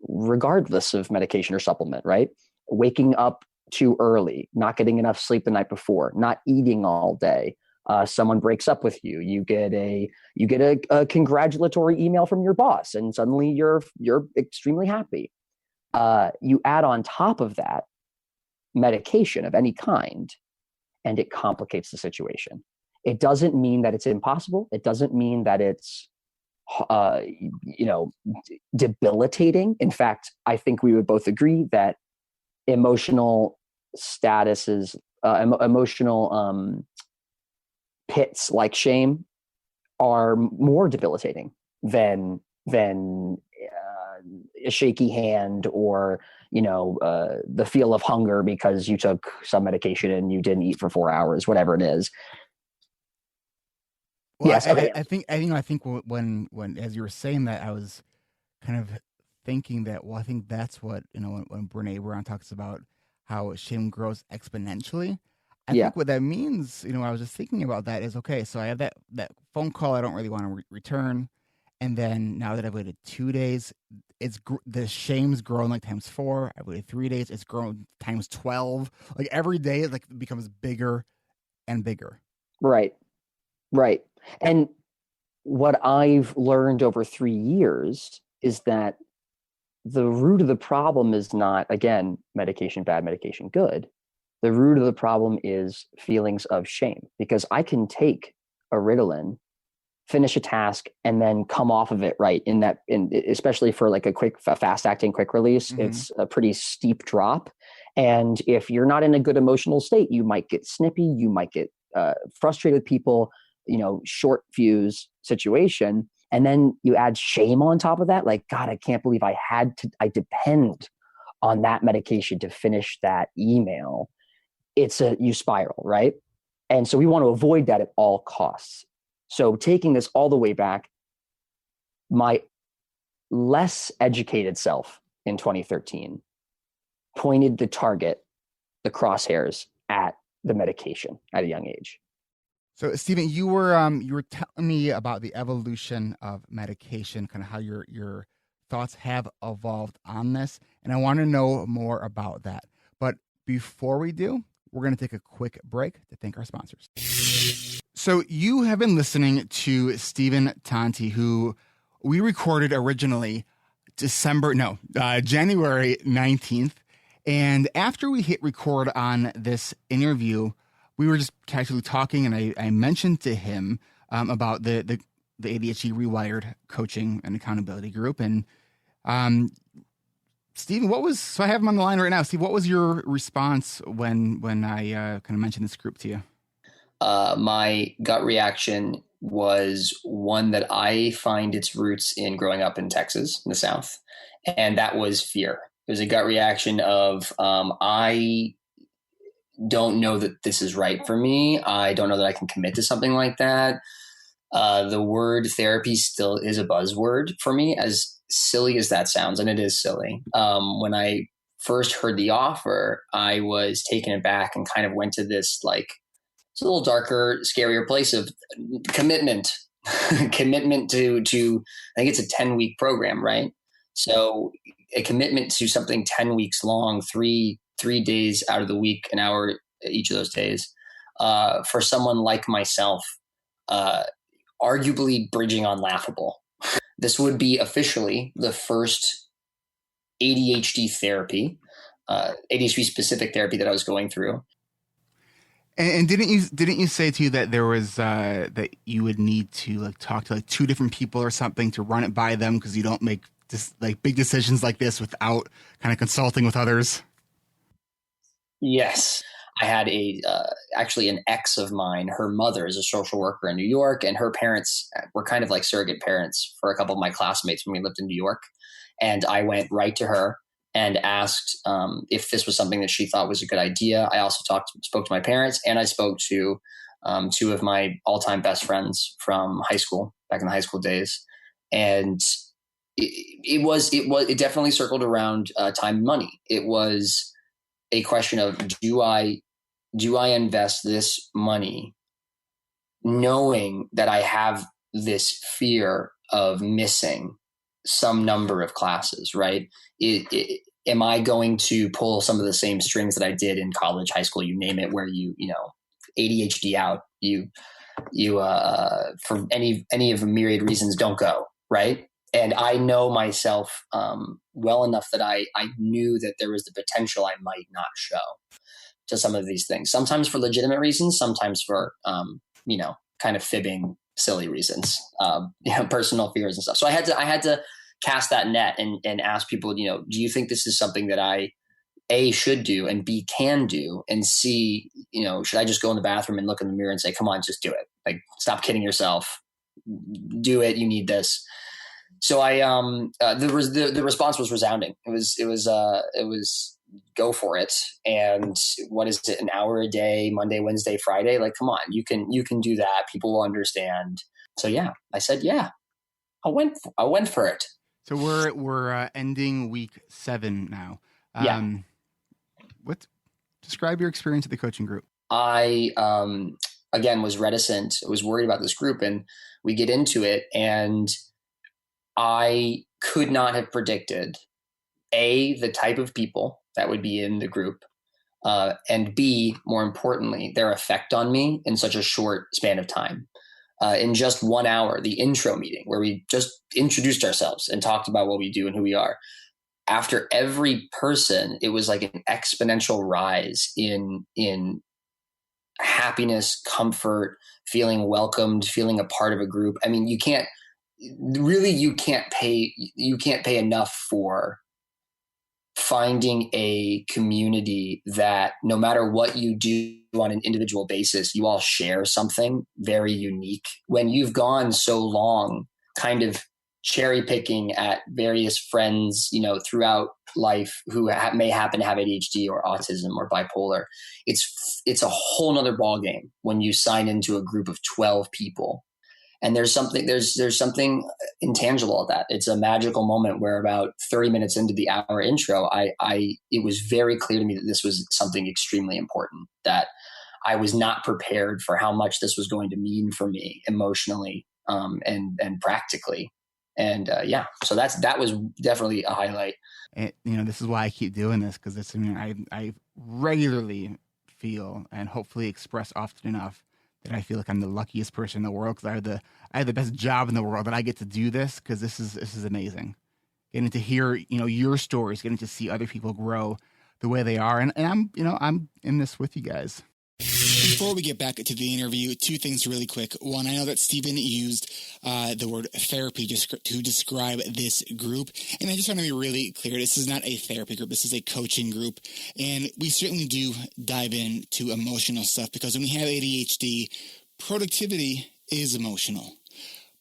regardless of medication or supplement, right? Waking up too early, not getting enough sleep the night before, not eating all day. Someone breaks up with you. You get a congratulatory email from your boss, and suddenly you're extremely happy. You add on top of that medication of any kind, and it complicates the situation. It doesn't mean that it's impossible. It doesn't mean that it's debilitating. In fact, I think we would both agree that emotional statuses, emotional pits like shame are more debilitating than a shaky hand or the feel of hunger because you took some medication and you didn't eat for 4 hours, whatever it is. Well, yes, okay. I think when as you were saying that, I was kind of thinking that, well, I think that's what, when Brene Brown talks about how shame grows exponentially. I think what that means, I was just thinking about that is, okay, so I have that phone call I don't really want to return. And then now that I've waited 2 days, the shame's grown like times 4. I've waited 3 days, it's grown times 12. Like every day, it becomes bigger and bigger. Right. And what I've learned over 3 years is that the root of the problem is not, again, medication bad, medication good. The root of the problem is feelings of shame, because I can take a Ritalin, finish a task, and then come off of it, right? Especially for like a fast acting quick release, It's a pretty steep drop. And if you're not in a good emotional state, you might get snippy, you might get frustrated with people, short fuse situation. And then you add shame on top of that. Like, God, I can't believe I depend on that medication to finish that email. You spiral, right? And so we want to avoid that at all costs. So taking this all the way back, my less educated self in 2013 pointed the crosshairs at the medication at a young age. So, Stephen, you were telling me about the evolution of medication, kind of how your thoughts have evolved on this, and I want to know more about that. But before we do, we're going to take a quick break to thank our sponsors. So you have been listening to Stephen Tanti, who we recorded originally January 19th. And after we hit record on this interview, we were just casually talking, and I mentioned to him about the ADHD Rewired coaching and accountability group. And Stephen, so I have him on the line right now. Steve, what was your response when I kind of mentioned this group to you? My gut reaction was one that I find its roots in growing up in Texas, in the South. And that was fear. It was a gut reaction of, I don't know that this is right for me. I don't know that I can commit to something like that. The word therapy still is a buzzword for me, as silly as that sounds. And it is silly. When I first heard the offer, I was taken aback and kind of went to this, it's a little darker, scarier place of commitment. commitment to I think it's a 10-week program, right? So a commitment to something 10 weeks long, three days out of the week, an hour each of those days, for someone like myself, arguably bridging on laughable. This would be officially the first ADHD therapy, ADHD specific therapy that I was going through. And didn't you say to you that there was that you would need to like talk to like two different people or something to run it by them, because you don't make like big decisions like this without kind of consulting with others? Yes. I had actually an ex of mine. Her mother is a social worker in New York, and her parents were kind of like surrogate parents for a couple of my classmates when we lived in New York. And I went right to her and asked if this was something that she thought was a good idea. I also spoke to my parents, and I spoke to two of my all-time best friends from high school, back in the high school days. And it definitely circled around time and money. It was a question of, do I invest this money knowing that I have this fear of missing some number of classes, right? Am I going to pull some of the same strings that I did in college, high school, you name it, where you ADHD out, for any of a myriad reasons don't go, right? And I know myself well enough that I knew that there was the potential I might not show to some of these things, sometimes for legitimate reasons, sometimes for, kind of fibbing, silly reasons, personal fears and stuff. So I had to cast that net and ask people, do you think this is something that I, A, should do, and B, can do, and C, should I just go in the bathroom and look in the mirror and say, come on, just do it. Like, stop kidding yourself. Do it. You need this. So the response was resounding. It was go for it. And what is it? An hour a day, Monday, Wednesday, Friday. Like, come on, you can do that. People will understand. So yeah, I said, yeah, I went for it. So we're ending week 7 now. Describe your experience at the coaching group. I, again, was reticent. I was worried about this group, and we get into it, and I could not have predicted, A, the type of people that would be in the group, and B, more importantly, their effect on me in such a short span of time. In just 1 hour, the intro meeting where we just introduced ourselves and talked about what we do and who we are. After every person, it was like an exponential rise in happiness, comfort, feeling welcomed, feeling a part of a group. I mean, you can't pay enough for finding a community that no matter what you do on an individual basis, you all share something very unique. When you've gone so long kind of cherry picking at various friends, throughout life who may happen to have ADHD or autism or bipolar, it's a whole nother ballgame when you sign into a group of 12 people. And there's something intangible at that. It's a magical moment where about 30 minutes into the hour intro, it was very clear to me that this was something extremely important, that I was not prepared for how much this was going to mean for me emotionally, and practically. And so that was definitely a highlight. And, this is why I keep doing this, because I regularly feel and hopefully express often enough that I feel like I'm the luckiest person in the world, because I have the best job in the world that I get to do this, because this is amazing. Getting to hear, your stories, getting to see other people grow the way they are. And I'm in this with you guys. Before we get back to the interview, 2 things really quick. One, I know that Stephen used the word therapy to describe this group, and I just want to be really clear. This is not a therapy group. This is a coaching group, and we certainly do dive into emotional stuff, because when we have ADHD, productivity is emotional.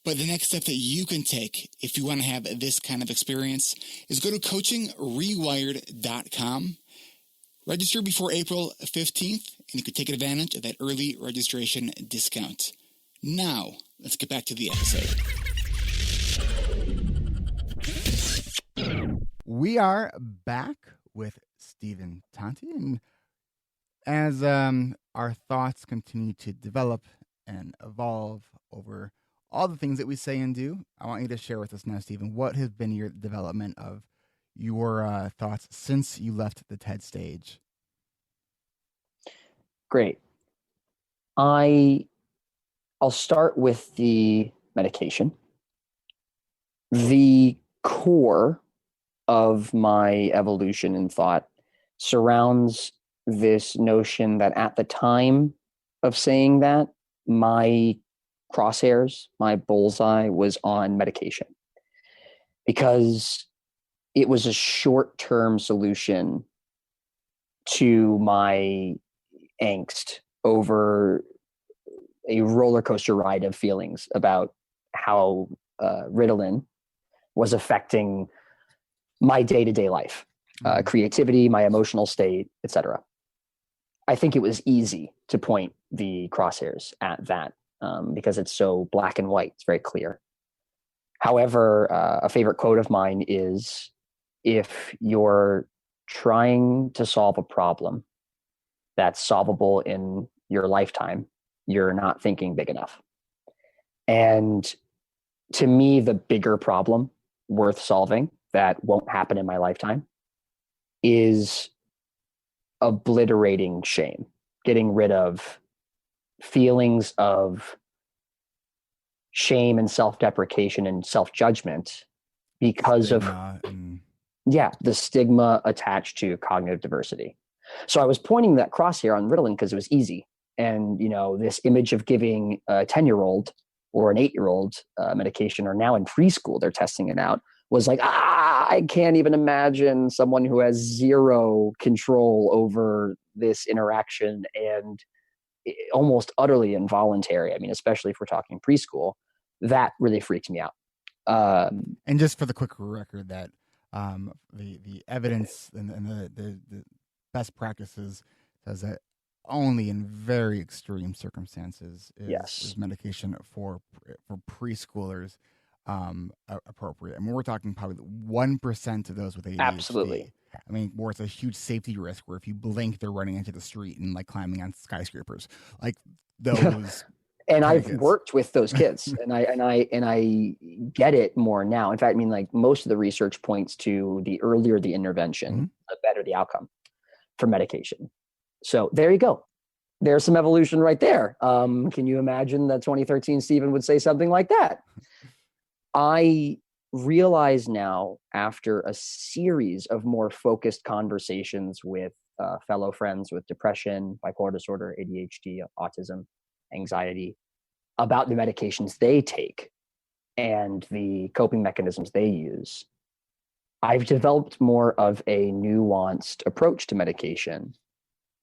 But the next step that you can take if you want to have this kind of experience is go to coachingrewired.com. Register before April 15th, and you can take advantage of that early registration discount. Now, let's get back to the episode. We are back with Stephen Tanti, and as our thoughts continue to develop and evolve over all the things that we say and do. I want you to share with us now, Stephen, what has been your development of your thoughts since you left the TED stage? Great. I'll start with the medication. The core of my evolution in thought surrounds this notion that at the time of saying that, my crosshairs, my bullseye was on medication because it was a short-term solution to my angst over a roller coaster ride of feelings about how Ritalin was affecting my day-to-day life, creativity, my emotional state, etc. I think it was easy to point the crosshairs at that because it's so black and white. It's very clear. However, a favorite quote of mine is, if you're trying to solve a problem that's solvable in your lifetime, you're not thinking big enough. And to me, the bigger problem worth solving that won't happen in my lifetime is obliterating shame, getting rid of feelings of shame and self-deprecation and self-judgment because of the stigma attached to cognitive diversity. So I was pointing that crosshair on Ritalin because it was easy. And, this image of giving a 10-year-old or an 8-year-old medication, or now in preschool, they're testing it out, was like, I can't even imagine someone who has zero control over this interaction and almost utterly involuntary. I mean, especially if we're talking preschool, that really freaks me out. And just for the quick record, that the evidence and the best practices says that only in very extreme circumstances is medication for preschoolers appropriate. I mean, we're talking probably 1% of those with ADHD. Absolutely. I mean, where it's a huge safety risk, where if you blink, they're running into the street and like climbing on skyscrapers, like those. And I've worked with those kids, and I get it more now. In fact, I mean, like, most of the research points to the earlier the intervention, the better the outcome for medication. So there you go. There's some evolution right there. Can you imagine that 2013 Stephen would say something like that? I realize now, after a series of more focused conversations with fellow friends with depression, bipolar disorder, ADHD, autism, anxiety, about the medications they take and the coping mechanisms they use, I've developed more of a nuanced approach to medication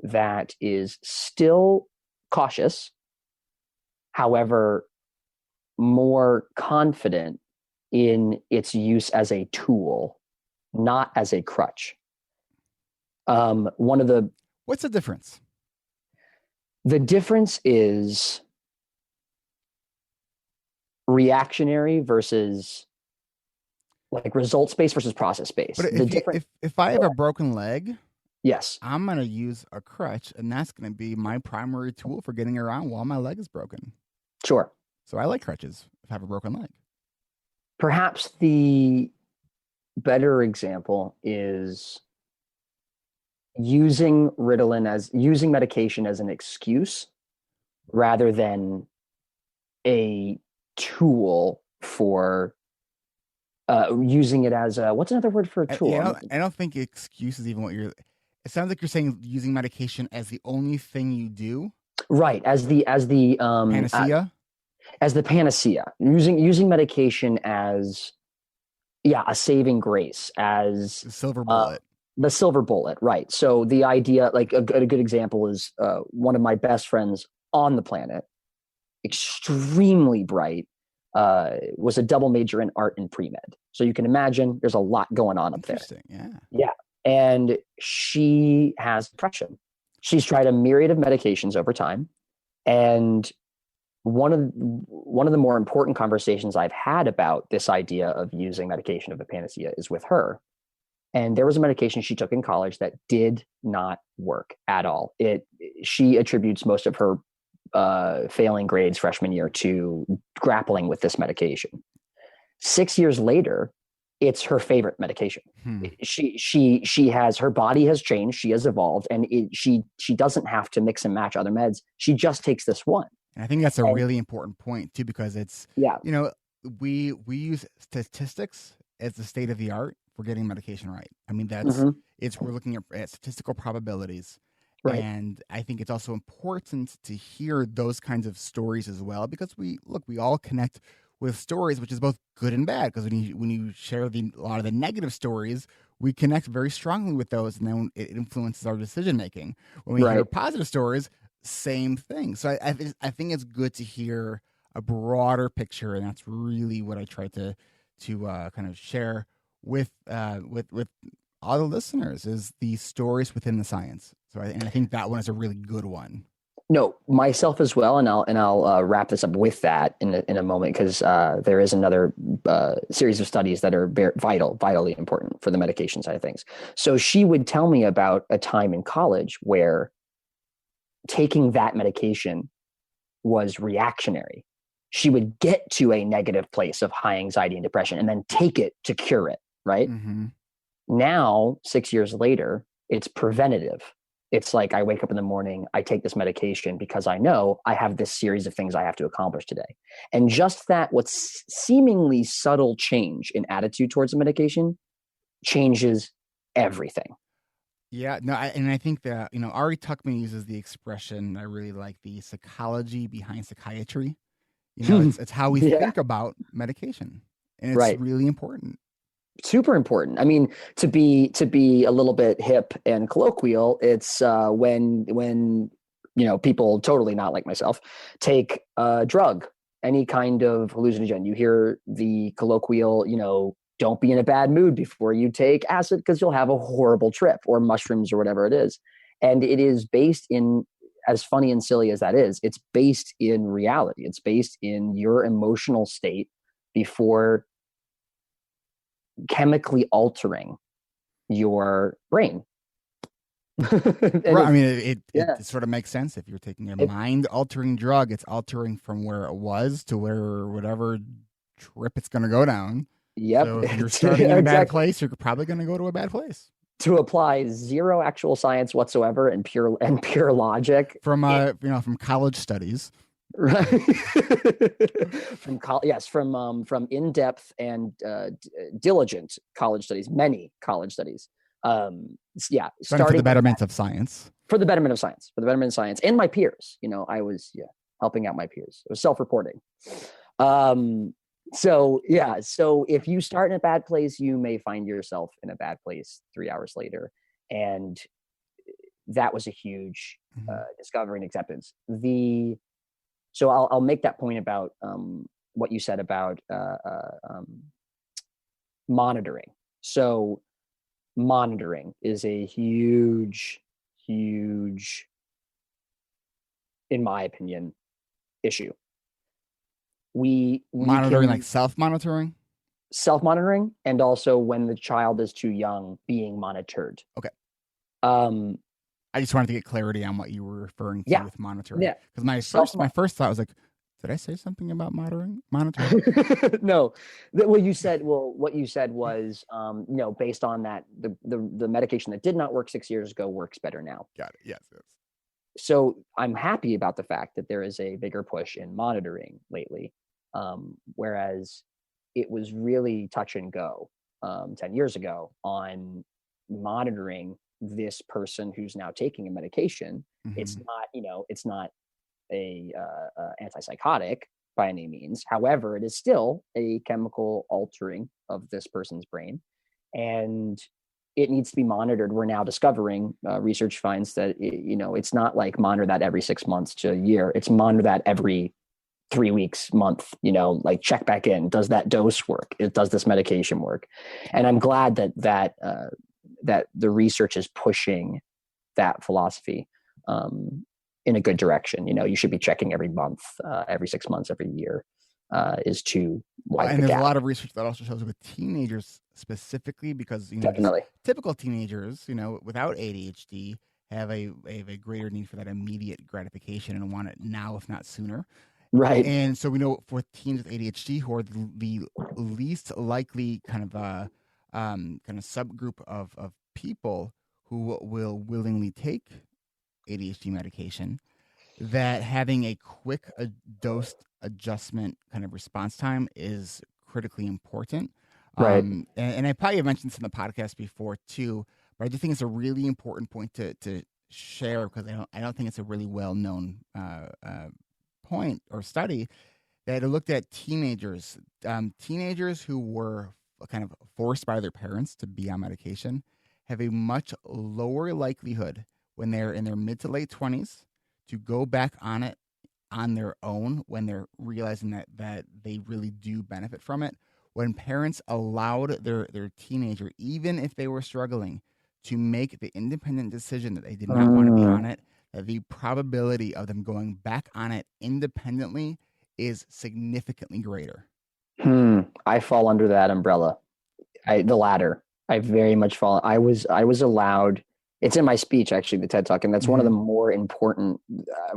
that is still cautious, however, more confident in its use as a tool, not as a crutch. What's the difference? The difference is reactionary versus like results-based versus process-based. But if I have a broken leg, yes, I'm going to use a crutch, and that's going to be my primary tool for getting around while my leg is broken. Sure. So I like crutches if I have a broken leg. Perhaps the better example is using medication as an excuse rather than a tool for using it as a, what's another word for a tool? I don't think excuse is even what it sounds like you're saying using medication as the only thing you do. Right. As the panacea? As the panacea. Using medication as a saving grace, as the silver bullet. The silver bullet, right. So the idea, like a good example is one of my best friends on the planet, extremely bright, was a double major in art and pre-med. So you can imagine there's a lot going on up there. Yeah. Yeah. And she has depression. She's tried a myriad of medications over time. And one of the more important conversations I've had about this idea of using medication of a panacea is with her. And there was a medication she took in college that did not work at all. She attributes most of her failing grades freshman year to grappling with this medication. 6 years later, it's her favorite medication. She has, her body has changed. She has evolved, and she doesn't have to mix and match other meds. She just takes this one. And I think that's a really important point too, because it's, we use statistics as the state of the art for getting medication right. I mean, that's, we're looking at statistical probabilities. Right. And I think it's also important to hear those kinds of stories as well, because we all connect with stories, which is both good and bad. Because when you share a lot of the negative stories, we connect very strongly with those, and then it influences our decision making. When we hear positive stories, same thing. So I think it's good to hear a broader picture, and that's really what I try to kind of share with all the listeners, is the stories within the science. So I think that one is a really good one. No, myself as well, and I'll wrap this up with that in a moment, because there is another series of studies that are vitally important for the medication side of things. So she would tell me about a time in college where taking that medication was reactionary. She would get to a negative place of high anxiety and depression and then take it to cure it, right? Mm-hmm. Now, 6 years later, it's preventative. It's like, I wake up in the morning, I take this medication because I know I have this series of things I have to accomplish today. And just that, what's seemingly subtle change in attitude towards the medication changes everything. Yeah, no, I think that, Ari Tuckman uses the expression, I really like, the psychology behind psychiatry. It's how we think about medication, and it's really important. Super important. I mean, to be a little bit hip and colloquial, it's when people totally not like myself take a drug, any kind of hallucinogen. You hear the colloquial, don't be in a bad mood before you take acid because you'll have a horrible trip, or mushrooms, or whatever it is. And it is based in, as funny and silly as that is, it's based in reality. It's based in your emotional state before chemically altering your brain. Right. I mean, it sort of makes sense. If you're taking a mind-altering drug, it's altering from where it was to whatever trip it's going to go down. Yep. So if you're starting in a bad place, you're probably going to go to a bad place. To apply zero actual science whatsoever and pure logic from college studies. Right. from in-depth and diligent college studies, many college studies. Starting for the betterment of science. For the betterment of science, and my peers. I was helping out my peers. It was self-reporting. So if you start in a bad place, you may find yourself in a bad place 3 hours later, and that was a huge discovery and acceptance. So I'll make that point about what you said about monitoring. So monitoring is a huge, in my opinion, issue. We monitoring, like self-monitoring, and also when the child is too young, being monitored. Okay. I just wanted to get clarity on what you were referring to with monitoring. Yeah. Because my first thought was like, did I say something about monitoring? No. What you said was, based on that, the medication that did not work 6 years ago works better now. Got it. Yes. So I'm happy about the fact that there is a bigger push in monitoring lately, whereas it was really touch and go 10 years ago on monitoring this person who's now taking a medication. Mm-hmm. It's not a antipsychotic by any means. However, it is still a chemical altering of this person's brain, and it needs to be monitored. We're now discovering, research finds that it's not like monitor that every 6 months to a year. It's monitor that every 3 weeks, month. Like check back in. Does that dose work? Does this medication work? And I'm glad that the research is pushing that philosophy in a good direction. You should be checking every month, every 6 months, every year is too wide. And there's a lot of research that also shows with teenagers specifically, because definitely typical teenagers, without ADHD have a greater need for that immediate gratification and want it now, if not sooner. Right. And so we know for teens with ADHD, who are the least likely kind of subgroup of people who will willingly take ADHD medication, that having a quick dose adjustment kind of response time is critically important. Right. And I probably have mentioned this in the podcast before too, but I do think it's a really important point to share, because I don't think it's a really well known point or study, that it looked at teenagers who were kind of forced by their parents to be on medication have a much lower likelihood when they're in their mid to late 20s to go back on it on their own when they're realizing that they really do benefit from it. When parents allowed their teenager, even if they were struggling, to make the independent decision that they did not want to be on it, that the probability of them going back on it independently is significantly greater. I fall under that umbrella. The latter. I very much fall. I was allowed. It's in my speech, actually, the TED Talk, and that's one of the more important.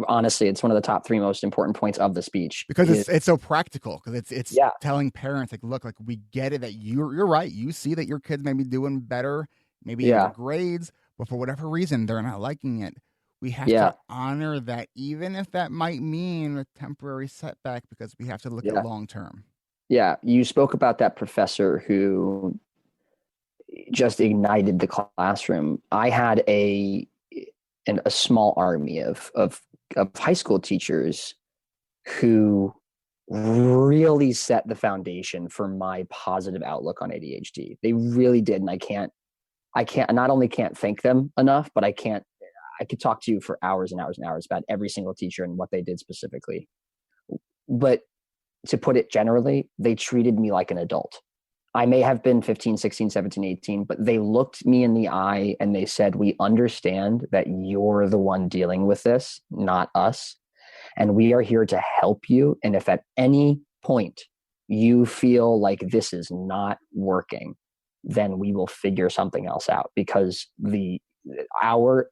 Honestly, it's one of the top 3 most important points of the speech, because it's so practical. Because it's telling parents, like, look, like, we get it that you're right. You see that your kids may be doing better, maybe in their grades, but for whatever reason they're not liking it. We have to honor that, even if that might mean a temporary setback, because we have to look at long term. Yeah, you spoke about that professor who just ignited the classroom. I had a small army of high school teachers who really set the foundation for my positive outlook on ADHD. They really did, and I not only can't thank them enough, but I could talk to you for hours and hours and hours about every single teacher and what they did specifically. But to put it generally, they treated me like an adult. I may have been 15, 16, 17, 18, but they looked me in the eye and they said, we understand that you're the one dealing with this, not us. And we are here to help you. And if at any point you feel like this is not working, then we will figure something else out, because our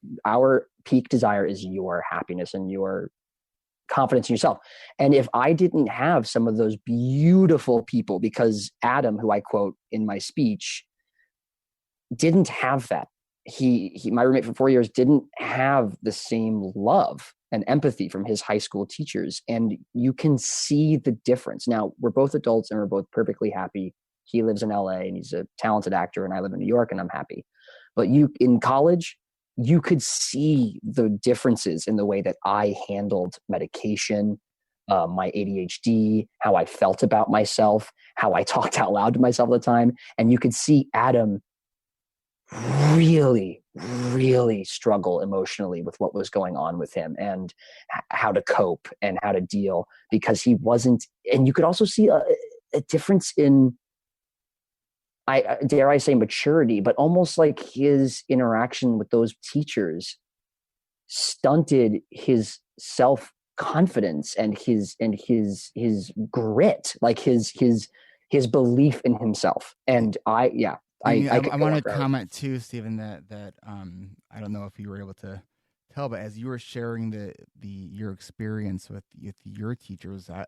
peak desire is your happiness and your confidence in yourself. And if I didn't have some of those beautiful people, because Adam, who I quote in my speech, didn't have that. He my roommate for 4 years didn't have the same love and empathy from his high school teachers. And you can see the difference. Now, we're both adults and we're both perfectly happy. He lives in LA and he's a talented actor, and I live in New York and I'm happy. But in college, you could see the differences in the way that I handled medication, my ADHD, how I felt about myself, how I talked out loud to myself all the time. And you could see Adam really, really struggle emotionally with what was going on with him, and how to cope and how to deal, because he wasn't. And you could also see a difference in, dare I say, maturity, but almost like his interaction with those teachers stunted his self-confidence and his grit, like his belief in himself. And I want to comment too, Stephen, that I don't know if you were able to tell, but as you were sharing your experience with your teachers, I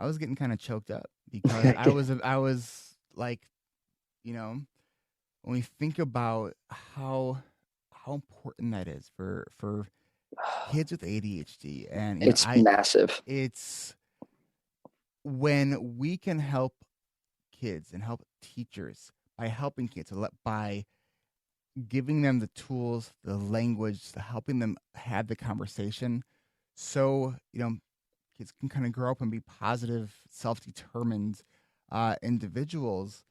was getting kind of choked up, because I was like, when we think about how important that is for kids with ADHD, and it's massive. It's when we can help kids and help teachers by helping kids, by giving them the tools, the language, to helping them have the conversation, so kids can kind of grow up and be positive, self-determined individuals,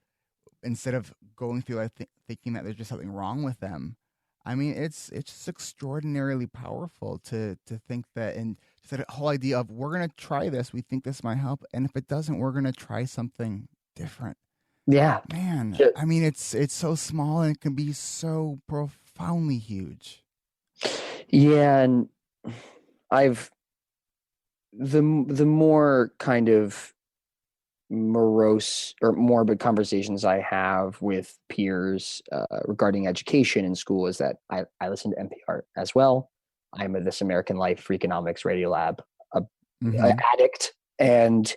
instead of going through thinking that there's just something wrong with them. I mean, it's just extraordinarily powerful to think that, and just that whole idea of, we're going to try this, we think this might help, and if it doesn't, we're going to try something different. Yeah, man. I mean, it's so small and it can be so profoundly huge. Yeah, and the more kind of morose or morbid conversations I have with peers regarding education in school is that I listen to NPR as well. I'm a This American Life Freakonomics Radio Lab addict, and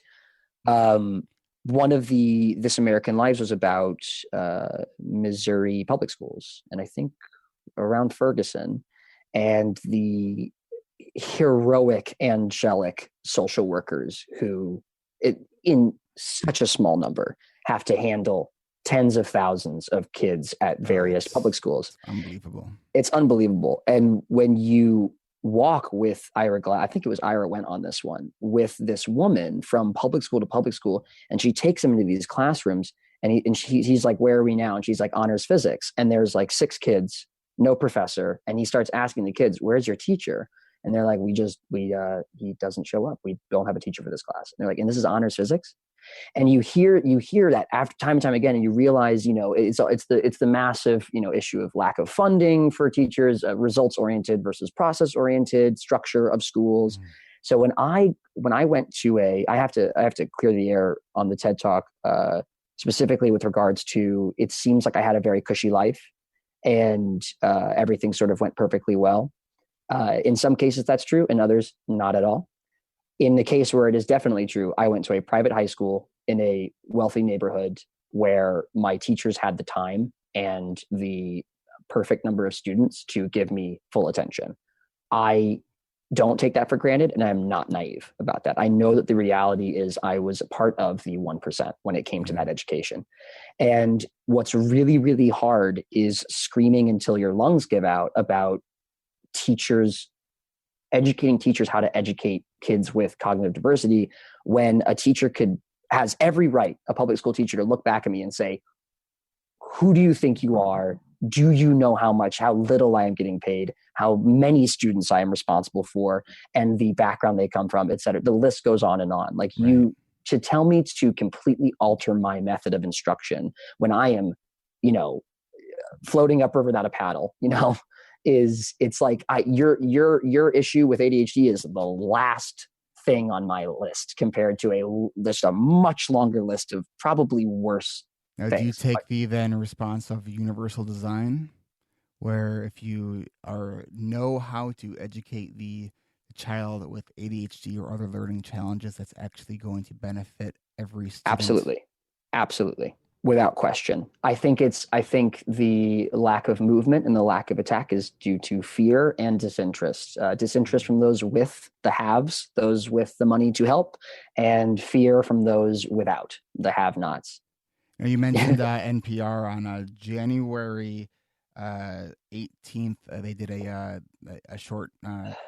one of the This American Lives was about Missouri public schools, and I think around Ferguson, and the heroic, angelic social workers who, in such a small number, have to handle tens of thousands of kids at various public schools. Unbelievable. It's unbelievable. And when you walk with Ira Glass, I think it was Ira went on this one, with this woman from public school to public school, and she takes him into these classrooms, and he's like, where are we now? And she's like, honors physics. And there's like 6 kids, no professor. And he starts asking the kids, where's your teacher? And they're like, he doesn't show up. We don't have a teacher for this class. And they're like, and this is honors physics. And you hear that after time and time again, and you realize, it's the massive, issue of lack of funding for teachers, results oriented versus process oriented structure of schools. Mm-hmm. So when I went to I have to clear the air on the TED Talk, specifically with regards to, it seems like I had a very cushy life, and everything sort of went perfectly well. In some cases that's true, in others not at all. In the case where it is definitely true, I went to a private high school in a wealthy neighborhood where my teachers had the time and the perfect number of students to give me full attention. I don't take that for granted, and I'm not naive about that. I know that the reality is I was a part of the 1% when it came to that education. And what's really, really hard is screaming until your lungs give out about educating teachers how to educate kids with cognitive diversity, when a teacher has every right, a public school teacher, to look back at me and say, who do you think you are? Do you know how little I am getting paid, how many students I am responsible for, and the background they come from, et cetera? The list goes on and on. Like, right. To tell me to completely alter my method of instruction when I am, floating upriver without a paddle, it's like your issue with ADHD is the last thing on my list compared to just a much longer list of probably worse things. Do you take the then response of universal design, where if you know how to educate the child with ADHD or other learning challenges, that's actually going to benefit every student? Absolutely. Without question. I think the lack of movement and the lack of attack is due to fear and disinterest. Disinterest from those with the haves, those with the money to help, and fear from those without, the have-nots. Now, you mentioned NPR on January 18th. They did a short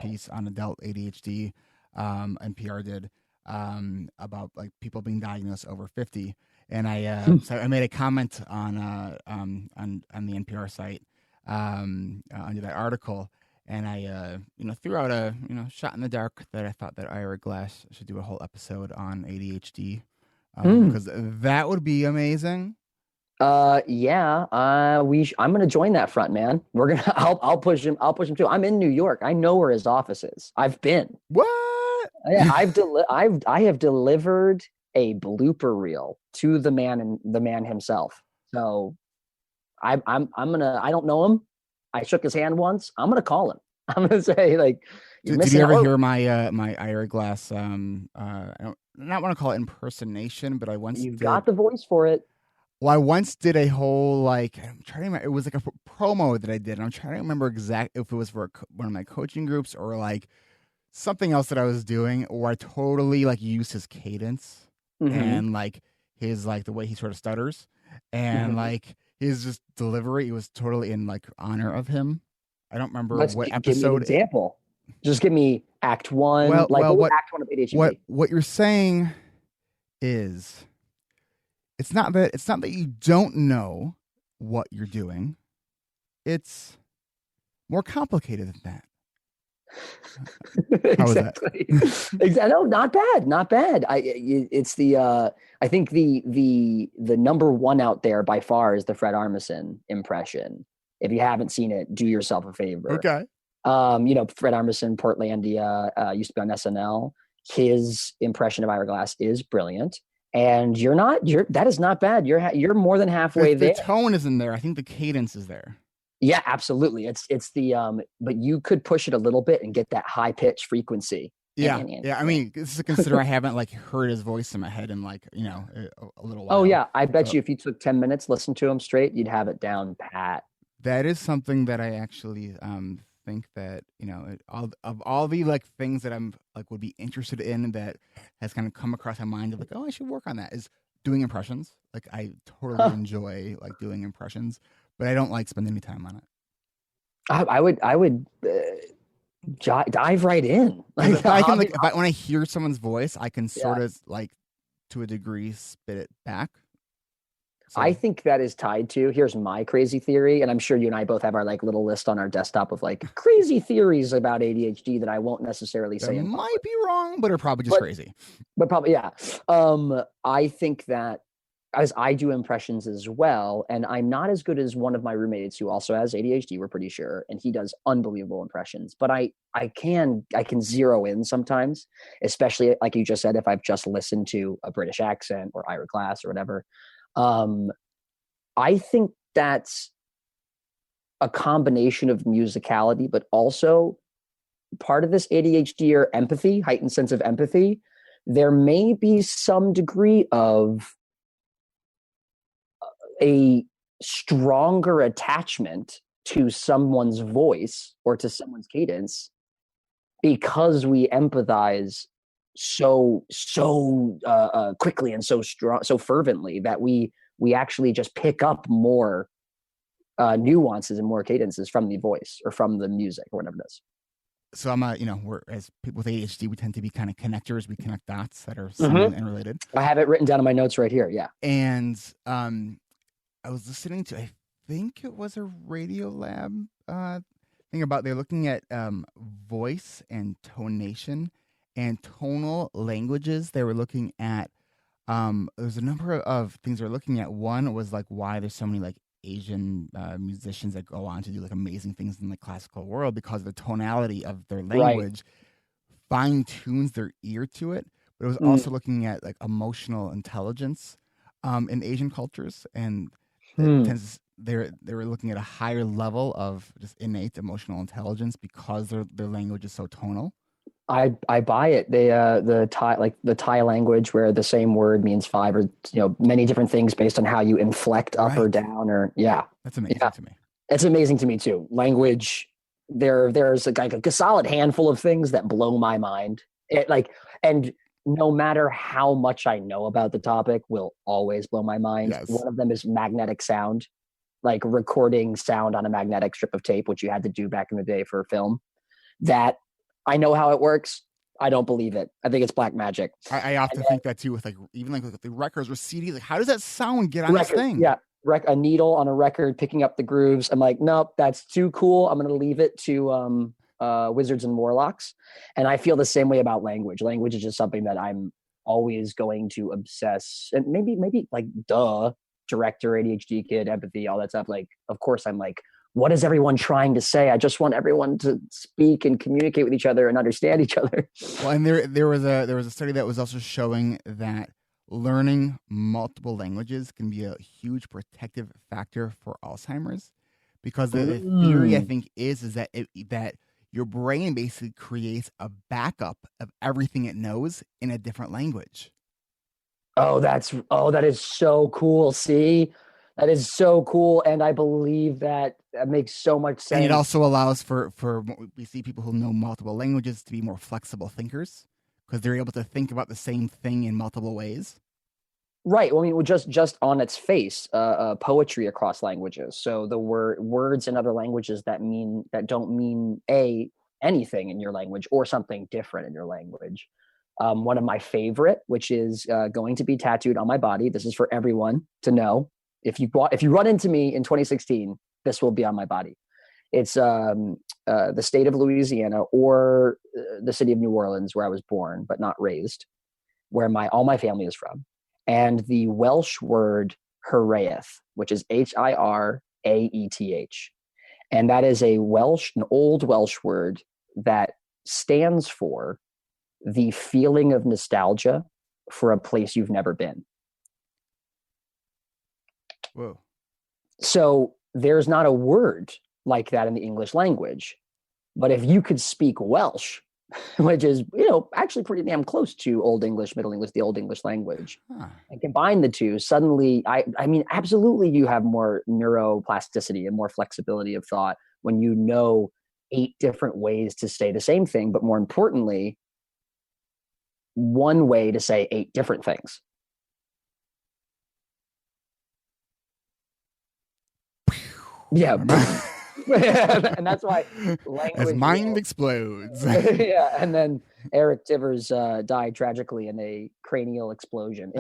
piece on adult ADHD. NPR did about like people being diagnosed over 50. And so I made a comment on the NPR site under that article, and I threw out a shot in the dark that I thought that Ira Glass should do a whole episode on ADHD, because that would be amazing. Yeah. I'm gonna join that front, man. We're gonna. I'll push him. I'll push him too. I'm in New York. I know where his office is. I've been. What? Yeah, I have delivered a blooper reel to the man himself. So I'm gonna, I don't know him. I shook his hand once. I'm gonna call him. I'm gonna say, like, did you ever hear my my Ira Glass I don't not want to call it impersonation, but I once got the voice for it. Well, I once did a whole, like, I'm trying to remember, it was like a promo that I did, and I'm trying to remember exactly if it was for one of my coaching groups or like something else that I was doing, or I totally like used his cadence. And like his, like, the way he sort of stutters, and like his just delivery, it was totally in like honor of him. I don't remember what episode. Give me an example. Just give me Act 1. What Act 1 of ADHD? What you're saying is, it's not that you don't know what you're doing. It's more complicated than that. Exactly. No, not bad. I think the number one out there by far is the Fred Armisen impression. If you haven't seen it, do yourself a favor. Okay. Fred Armisen, Portlandia, used to be on SNL. His impression of Ira Glass is brilliant. And that is not bad. You're more than halfway The there. tone isn't there. I think the cadence is there. Yeah, absolutely. It's the but you could push it a little bit and get that high pitch frequency. Yeah. I mean, this is consider I haven't like heard his voice in my head in like, a little while. Oh yeah, I bet you if you took 10 minutes, listen to him straight, you'd have it down pat. That is something that I actually think that, of all the like things that I'm like would be interested in that has kind of come across my mind of like, oh, I should work on that, is doing impressions. Like I totally enjoy like doing impressions, but I don't like spending any time on it. I would dive right in. Like, when I hear someone's voice, I can sort of like to a degree spit it back. So. I think that is tied to, here's my crazy theory, and I'm sure you and I both have our like little list on our desktop of like crazy theories about ADHD that I won't necessarily say. Might be wrong, but are probably just crazy. But probably, yeah. I think that as I do impressions as well, and I'm not as good as one of my roommates who also has ADHD, we're pretty sure, and he does unbelievable impressions. But I can zero in sometimes, especially like you just said, if I've just listened to a British accent or Ira Glass or whatever. I think that's a combination of musicality, but also part of this ADHD or empathy, heightened sense of empathy. There may be some degree of a stronger attachment to someone's voice or to someone's cadence because we empathize so quickly and so strong, so fervently that we actually just pick up more nuances and more cadences from the voice or from the music or whatever it is. So I'm we're, as people with ADHD, we tend to be kind of connectors. We connect dots that are similar and related. I have it written down in my notes right here. Yeah. And I was listening to, I think it was a Radio Lab thing about, they're looking at voice and tonation and tonal languages. They were looking at, there's a number of things they're looking at. One was like why there's so many like Asian musicians that go on to do like amazing things in the classical world, because the tonality of their language fine tunes their ear to it. But it was also looking at like emotional intelligence in Asian cultures, and they were looking at a higher level of just innate emotional intelligence because their language is so tonal. I buy it. The Thai language, where the same word means five or many different things based on how you inflect up or down, or that's amazing to me. It's amazing to me too. Language, there's a solid handful of things that blow my mind. And no matter how much I know about the topic, will always blow my mind. Yes. One of them is magnetic sound, like recording sound on a magnetic strip of tape, which you had to do back in the day for film. That I know how it works. I don't believe it. I think it's black magic. I often think that too, with like even like the records or CDs. Like, how does that sound get on this thing? Yeah, a needle on a record picking up the grooves. I'm like, nope, that's too cool. I'm going to leave it to wizards and warlocks. And I feel the same way about language. Language is just something that I'm always going to obsess. And maybe like director, ADHD kid, empathy, all that stuff. Like, of course, I'm like, what is everyone trying to say? I just want everyone to speak and communicate with each other and understand each other. Well, and there was a study that was also showing that learning multiple languages can be a huge protective factor for Alzheimer's, because the theory, I think, is that that your brain basically creates a backup of everything it knows in a different language. That is so cool. See, that is so cool. And I believe that makes so much sense. And it also allows for we see people who know multiple languages to be more flexible thinkers, because they're able to think about the same thing in multiple ways. Right. Well, I mean, just on its face, poetry across languages. So the words in other languages that don't mean anything in your language or something different in your language. One of my favorite, which is going to be tattooed on my body. This is for everyone to know. If you run into me in 2016, this will be on my body. It's the state of Louisiana or the city of New Orleans, where I was born but not raised, where all my family is from. And the Welsh word hiraeth, which is Hiraeth. And that is an old Welsh word that stands for the feeling of nostalgia for a place you've never been. Whoa. So there's not a word like that in the English language. But if you could speak Welsh, which is, actually pretty damn close to Old English, Middle English, the Old English language, and combine the two, suddenly, I mean, absolutely you have more neuroplasticity and more flexibility of thought when you know 8 different ways to say the same thing, but more importantly, one way to say 8 different things. Yeah. And that's why language, as mind explodes. Yeah, and then Eric Tivers died tragically in a cranial implosion.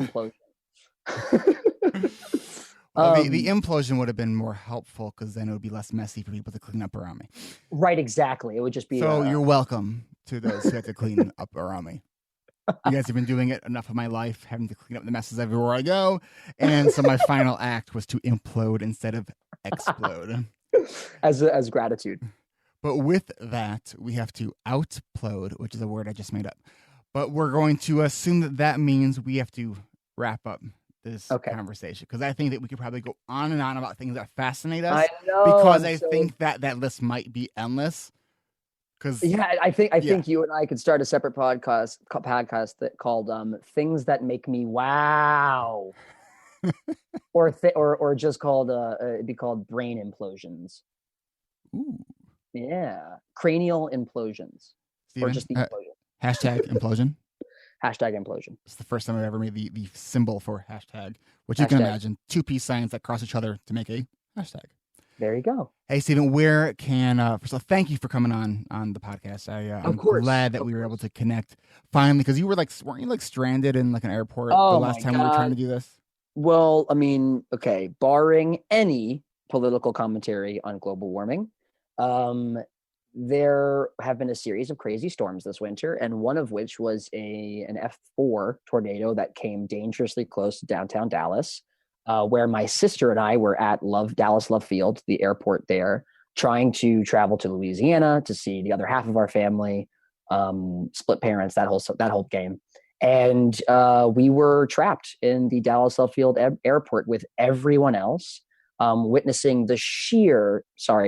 Well, the implosion would have been more helpful because then it would be less messy for people to clean up around me. Right, exactly. It would just be. So you're welcome to those who had to clean up around me. You guys have been doing it enough of my life, having to clean up the messes everywhere I go. And so my final act was to implode instead of explode. As gratitude. But with that, we have to outplode, which is a word I just made up. But we're going to assume that means we have to wrap up this conversation, because I think that we could probably go on and on about things that fascinate us. I know, because I think that list might be endless. Yeah, I think you and I could start a separate podcast that called "Things That Make Me Wow," or just called it'd be called "Brain Implosions." Ooh. Yeah, cranial implosions, Steven, or just the implosion. Hashtag implosion. Hashtag implosion. It's the first time I've ever made the symbol for hashtag, which you can imagine 2 peace signs that cross each other to make a hashtag. There you go. Hey, Steven, where can, first of all, thank you for coming on the podcast. I'm glad that we were able to connect finally, because you were weren't you stranded in an airport the last time we were trying to do this? Well, I mean, okay, barring any political commentary on global warming, there have been a series of crazy storms this winter, and one of which was an F4 tornado that came dangerously close to downtown Dallas, where my sister and I were at Dallas Love Field, the airport there, trying to travel to Louisiana to see the other half of our family, split parents, that whole game. And we were trapped in the Dallas Love Field airport with everyone else, witnessing the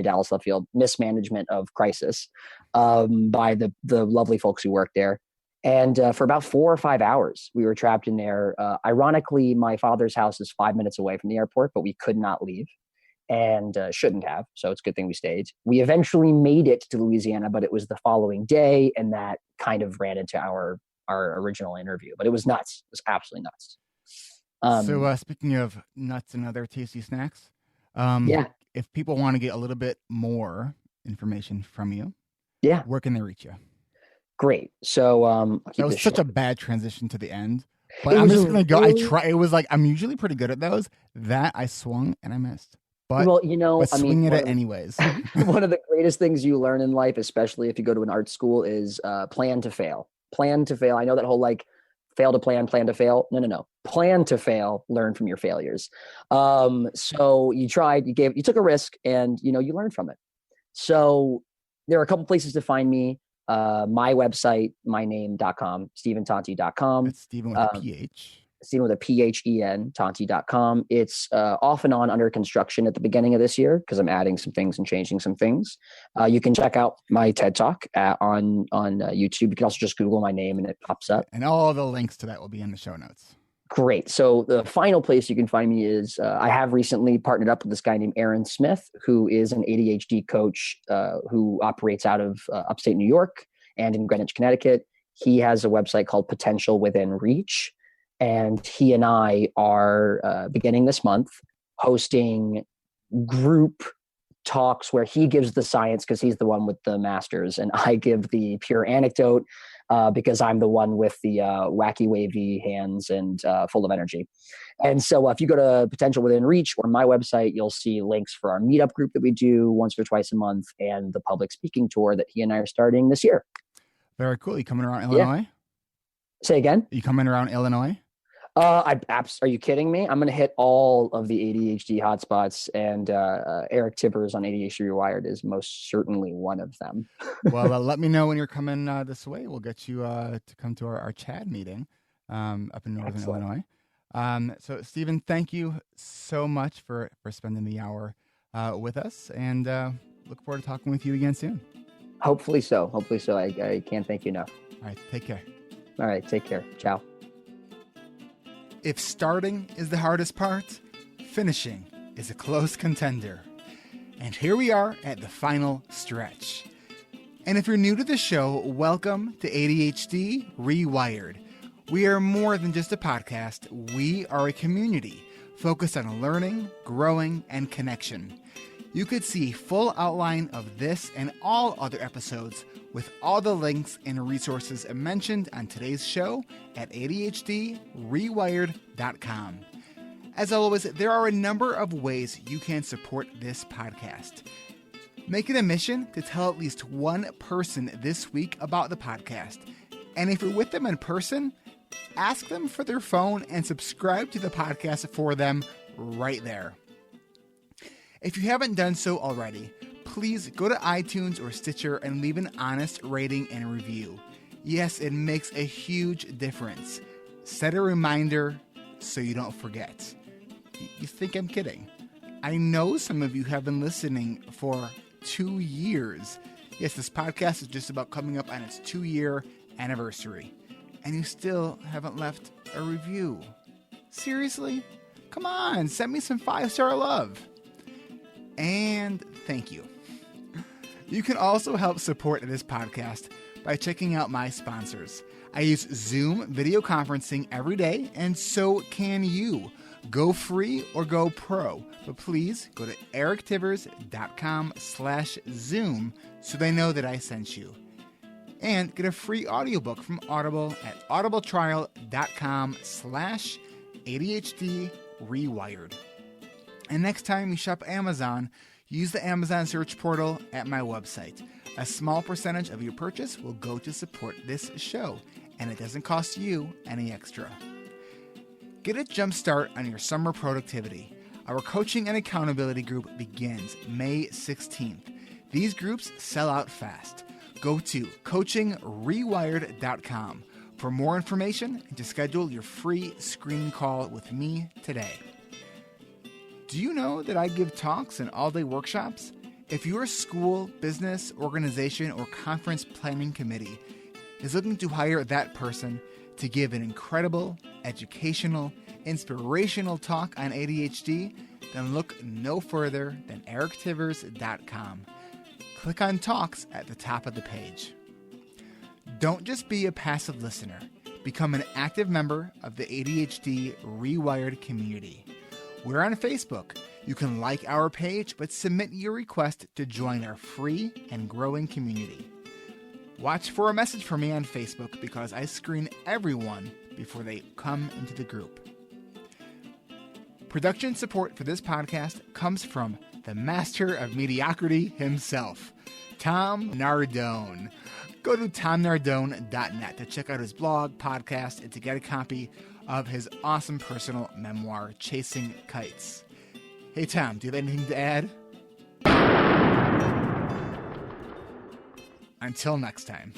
Dallas Love Field mismanagement of crisis by the lovely folks who work there. And for about 4 or 5 hours, we were trapped in there. Ironically, my father's house is 5 minutes away from the airport, but we could not leave and shouldn't have. So it's a good thing we stayed. We eventually made it to Louisiana, but it was the following day, and that kind of ran into our original interview. But it was nuts. It was absolutely nuts. So speaking of nuts and other tasty snacks, if people want to get a little bit more information from you, where can they reach you? Great. So that was such a bad transition to the end, but I'm just gonna go. It was I'm usually pretty good at those. That I swung and I missed. But swing it at anyways. One of the greatest things you learn in life, especially if you go to an art school, is plan to fail. Plan to fail. I know that whole fail to plan to fail. No. Plan to fail, learn from your failures. So you tried, you took a risk, and you learned from it. So there are a couple places to find me. My website, myname.com, StevenTonti.com. It's Steven with a PH. Steven with a PHEN, Tonti.com. It's off and on under construction at the beginning of this year because I'm adding some things and changing some things. You can check out my TED Talk on YouTube. You can also just Google my name and it pops up. And all the links to that will be in the show notes. Great. So the final place you can find me is I have recently partnered up with this guy named Aaron Smith, who is an ADHD coach who operates out of upstate New York and in Greenwich, Connecticut. He has a website called Potential Within Reach. And he and I are beginning this month hosting group talks where he gives the science because he's the one with the masters, and I give the pure anecdote because I'm the one with the wacky wavy hands and full of energy. And so if you go to Potential Within Reach or my website, you'll see links for our meetup group that we do once or twice a month and the public speaking tour that he and I are starting this year. Very cool. You coming around Illinois? Yeah. Say again? Are you coming around Illinois? Are you kidding me? I'm going to hit all of the ADHD hotspots, and Eric Tivers on ADHD Rewired is most certainly one of them. Well, let me know when you're coming this way. We'll get you to come to our CHAD meeting. up in Northern Excellent. Illinois. So, Stephen, thank you so much for spending the hour with us, and look forward to talking with you again soon. Hopefully so. I can't thank you enough. All right, take care. All right, take care. Ciao. If starting is the hardest part, finishing is a close contender. And here we are at the final stretch. And if you're new to the show, welcome to ADHD Rewired. We are more than just a podcast. We are a community focused on learning, growing, and connection. You could see full outline of this and all other episodes with all the links and resources mentioned on today's show at ADHDrewired.com. As always, there are a number of ways you can support this podcast. Make it a mission to tell at least one person this week about the podcast. And if you're with them in person, ask them for their phone and subscribe to the podcast for them right there. If you haven't done so already, please go to iTunes or Stitcher and leave an honest rating and review. Yes, it makes a huge difference. Set a reminder so you don't forget. You think I'm kidding? I know some of you have been listening for 2 years. Yes, this podcast is just about coming up on its 2-year anniversary. And you still haven't left a review. Seriously? Come on, send me some 5-star love. And thank you. You can also help support this podcast by checking out my sponsors. I use Zoom video conferencing every day, and so can you. Go free or go pro, but please go to erictivers.com/Zoom so they know that I sent you. And get a free audiobook from Audible at audibletrial.com/ADHD Rewired. And next time you shop Amazon, use the Amazon search portal at my website. A small percentage of your purchase will go to support this show, and it doesn't cost you any extra. Get a jump start on your summer productivity. Our coaching and accountability group begins May 16th. These groups sell out fast. Go to coachingrewired.com for more information and to schedule your free screening call with me today. Do you know that I give talks and all-day workshops? If your school, business, organization, or conference planning committee is looking to hire that person to give an incredible, educational, inspirational talk on ADHD, then look no further than erictivers.com. Click on Talks at the top of the page. Don't just be a passive listener. Become an active member of the ADHD Rewired community. We're on Facebook. You can like our page, but submit your request to join our free and growing community. Watch for a message from me on Facebook because I screen everyone before they come into the group. Production support for this podcast comes from the master of mediocrity himself, Tom Nardone. Go to tomnardone.net to check out his blog, podcast, and to get a copy of his awesome personal memoir, Chasing Kites. Hey, Tom, do you have anything to add? Until next time.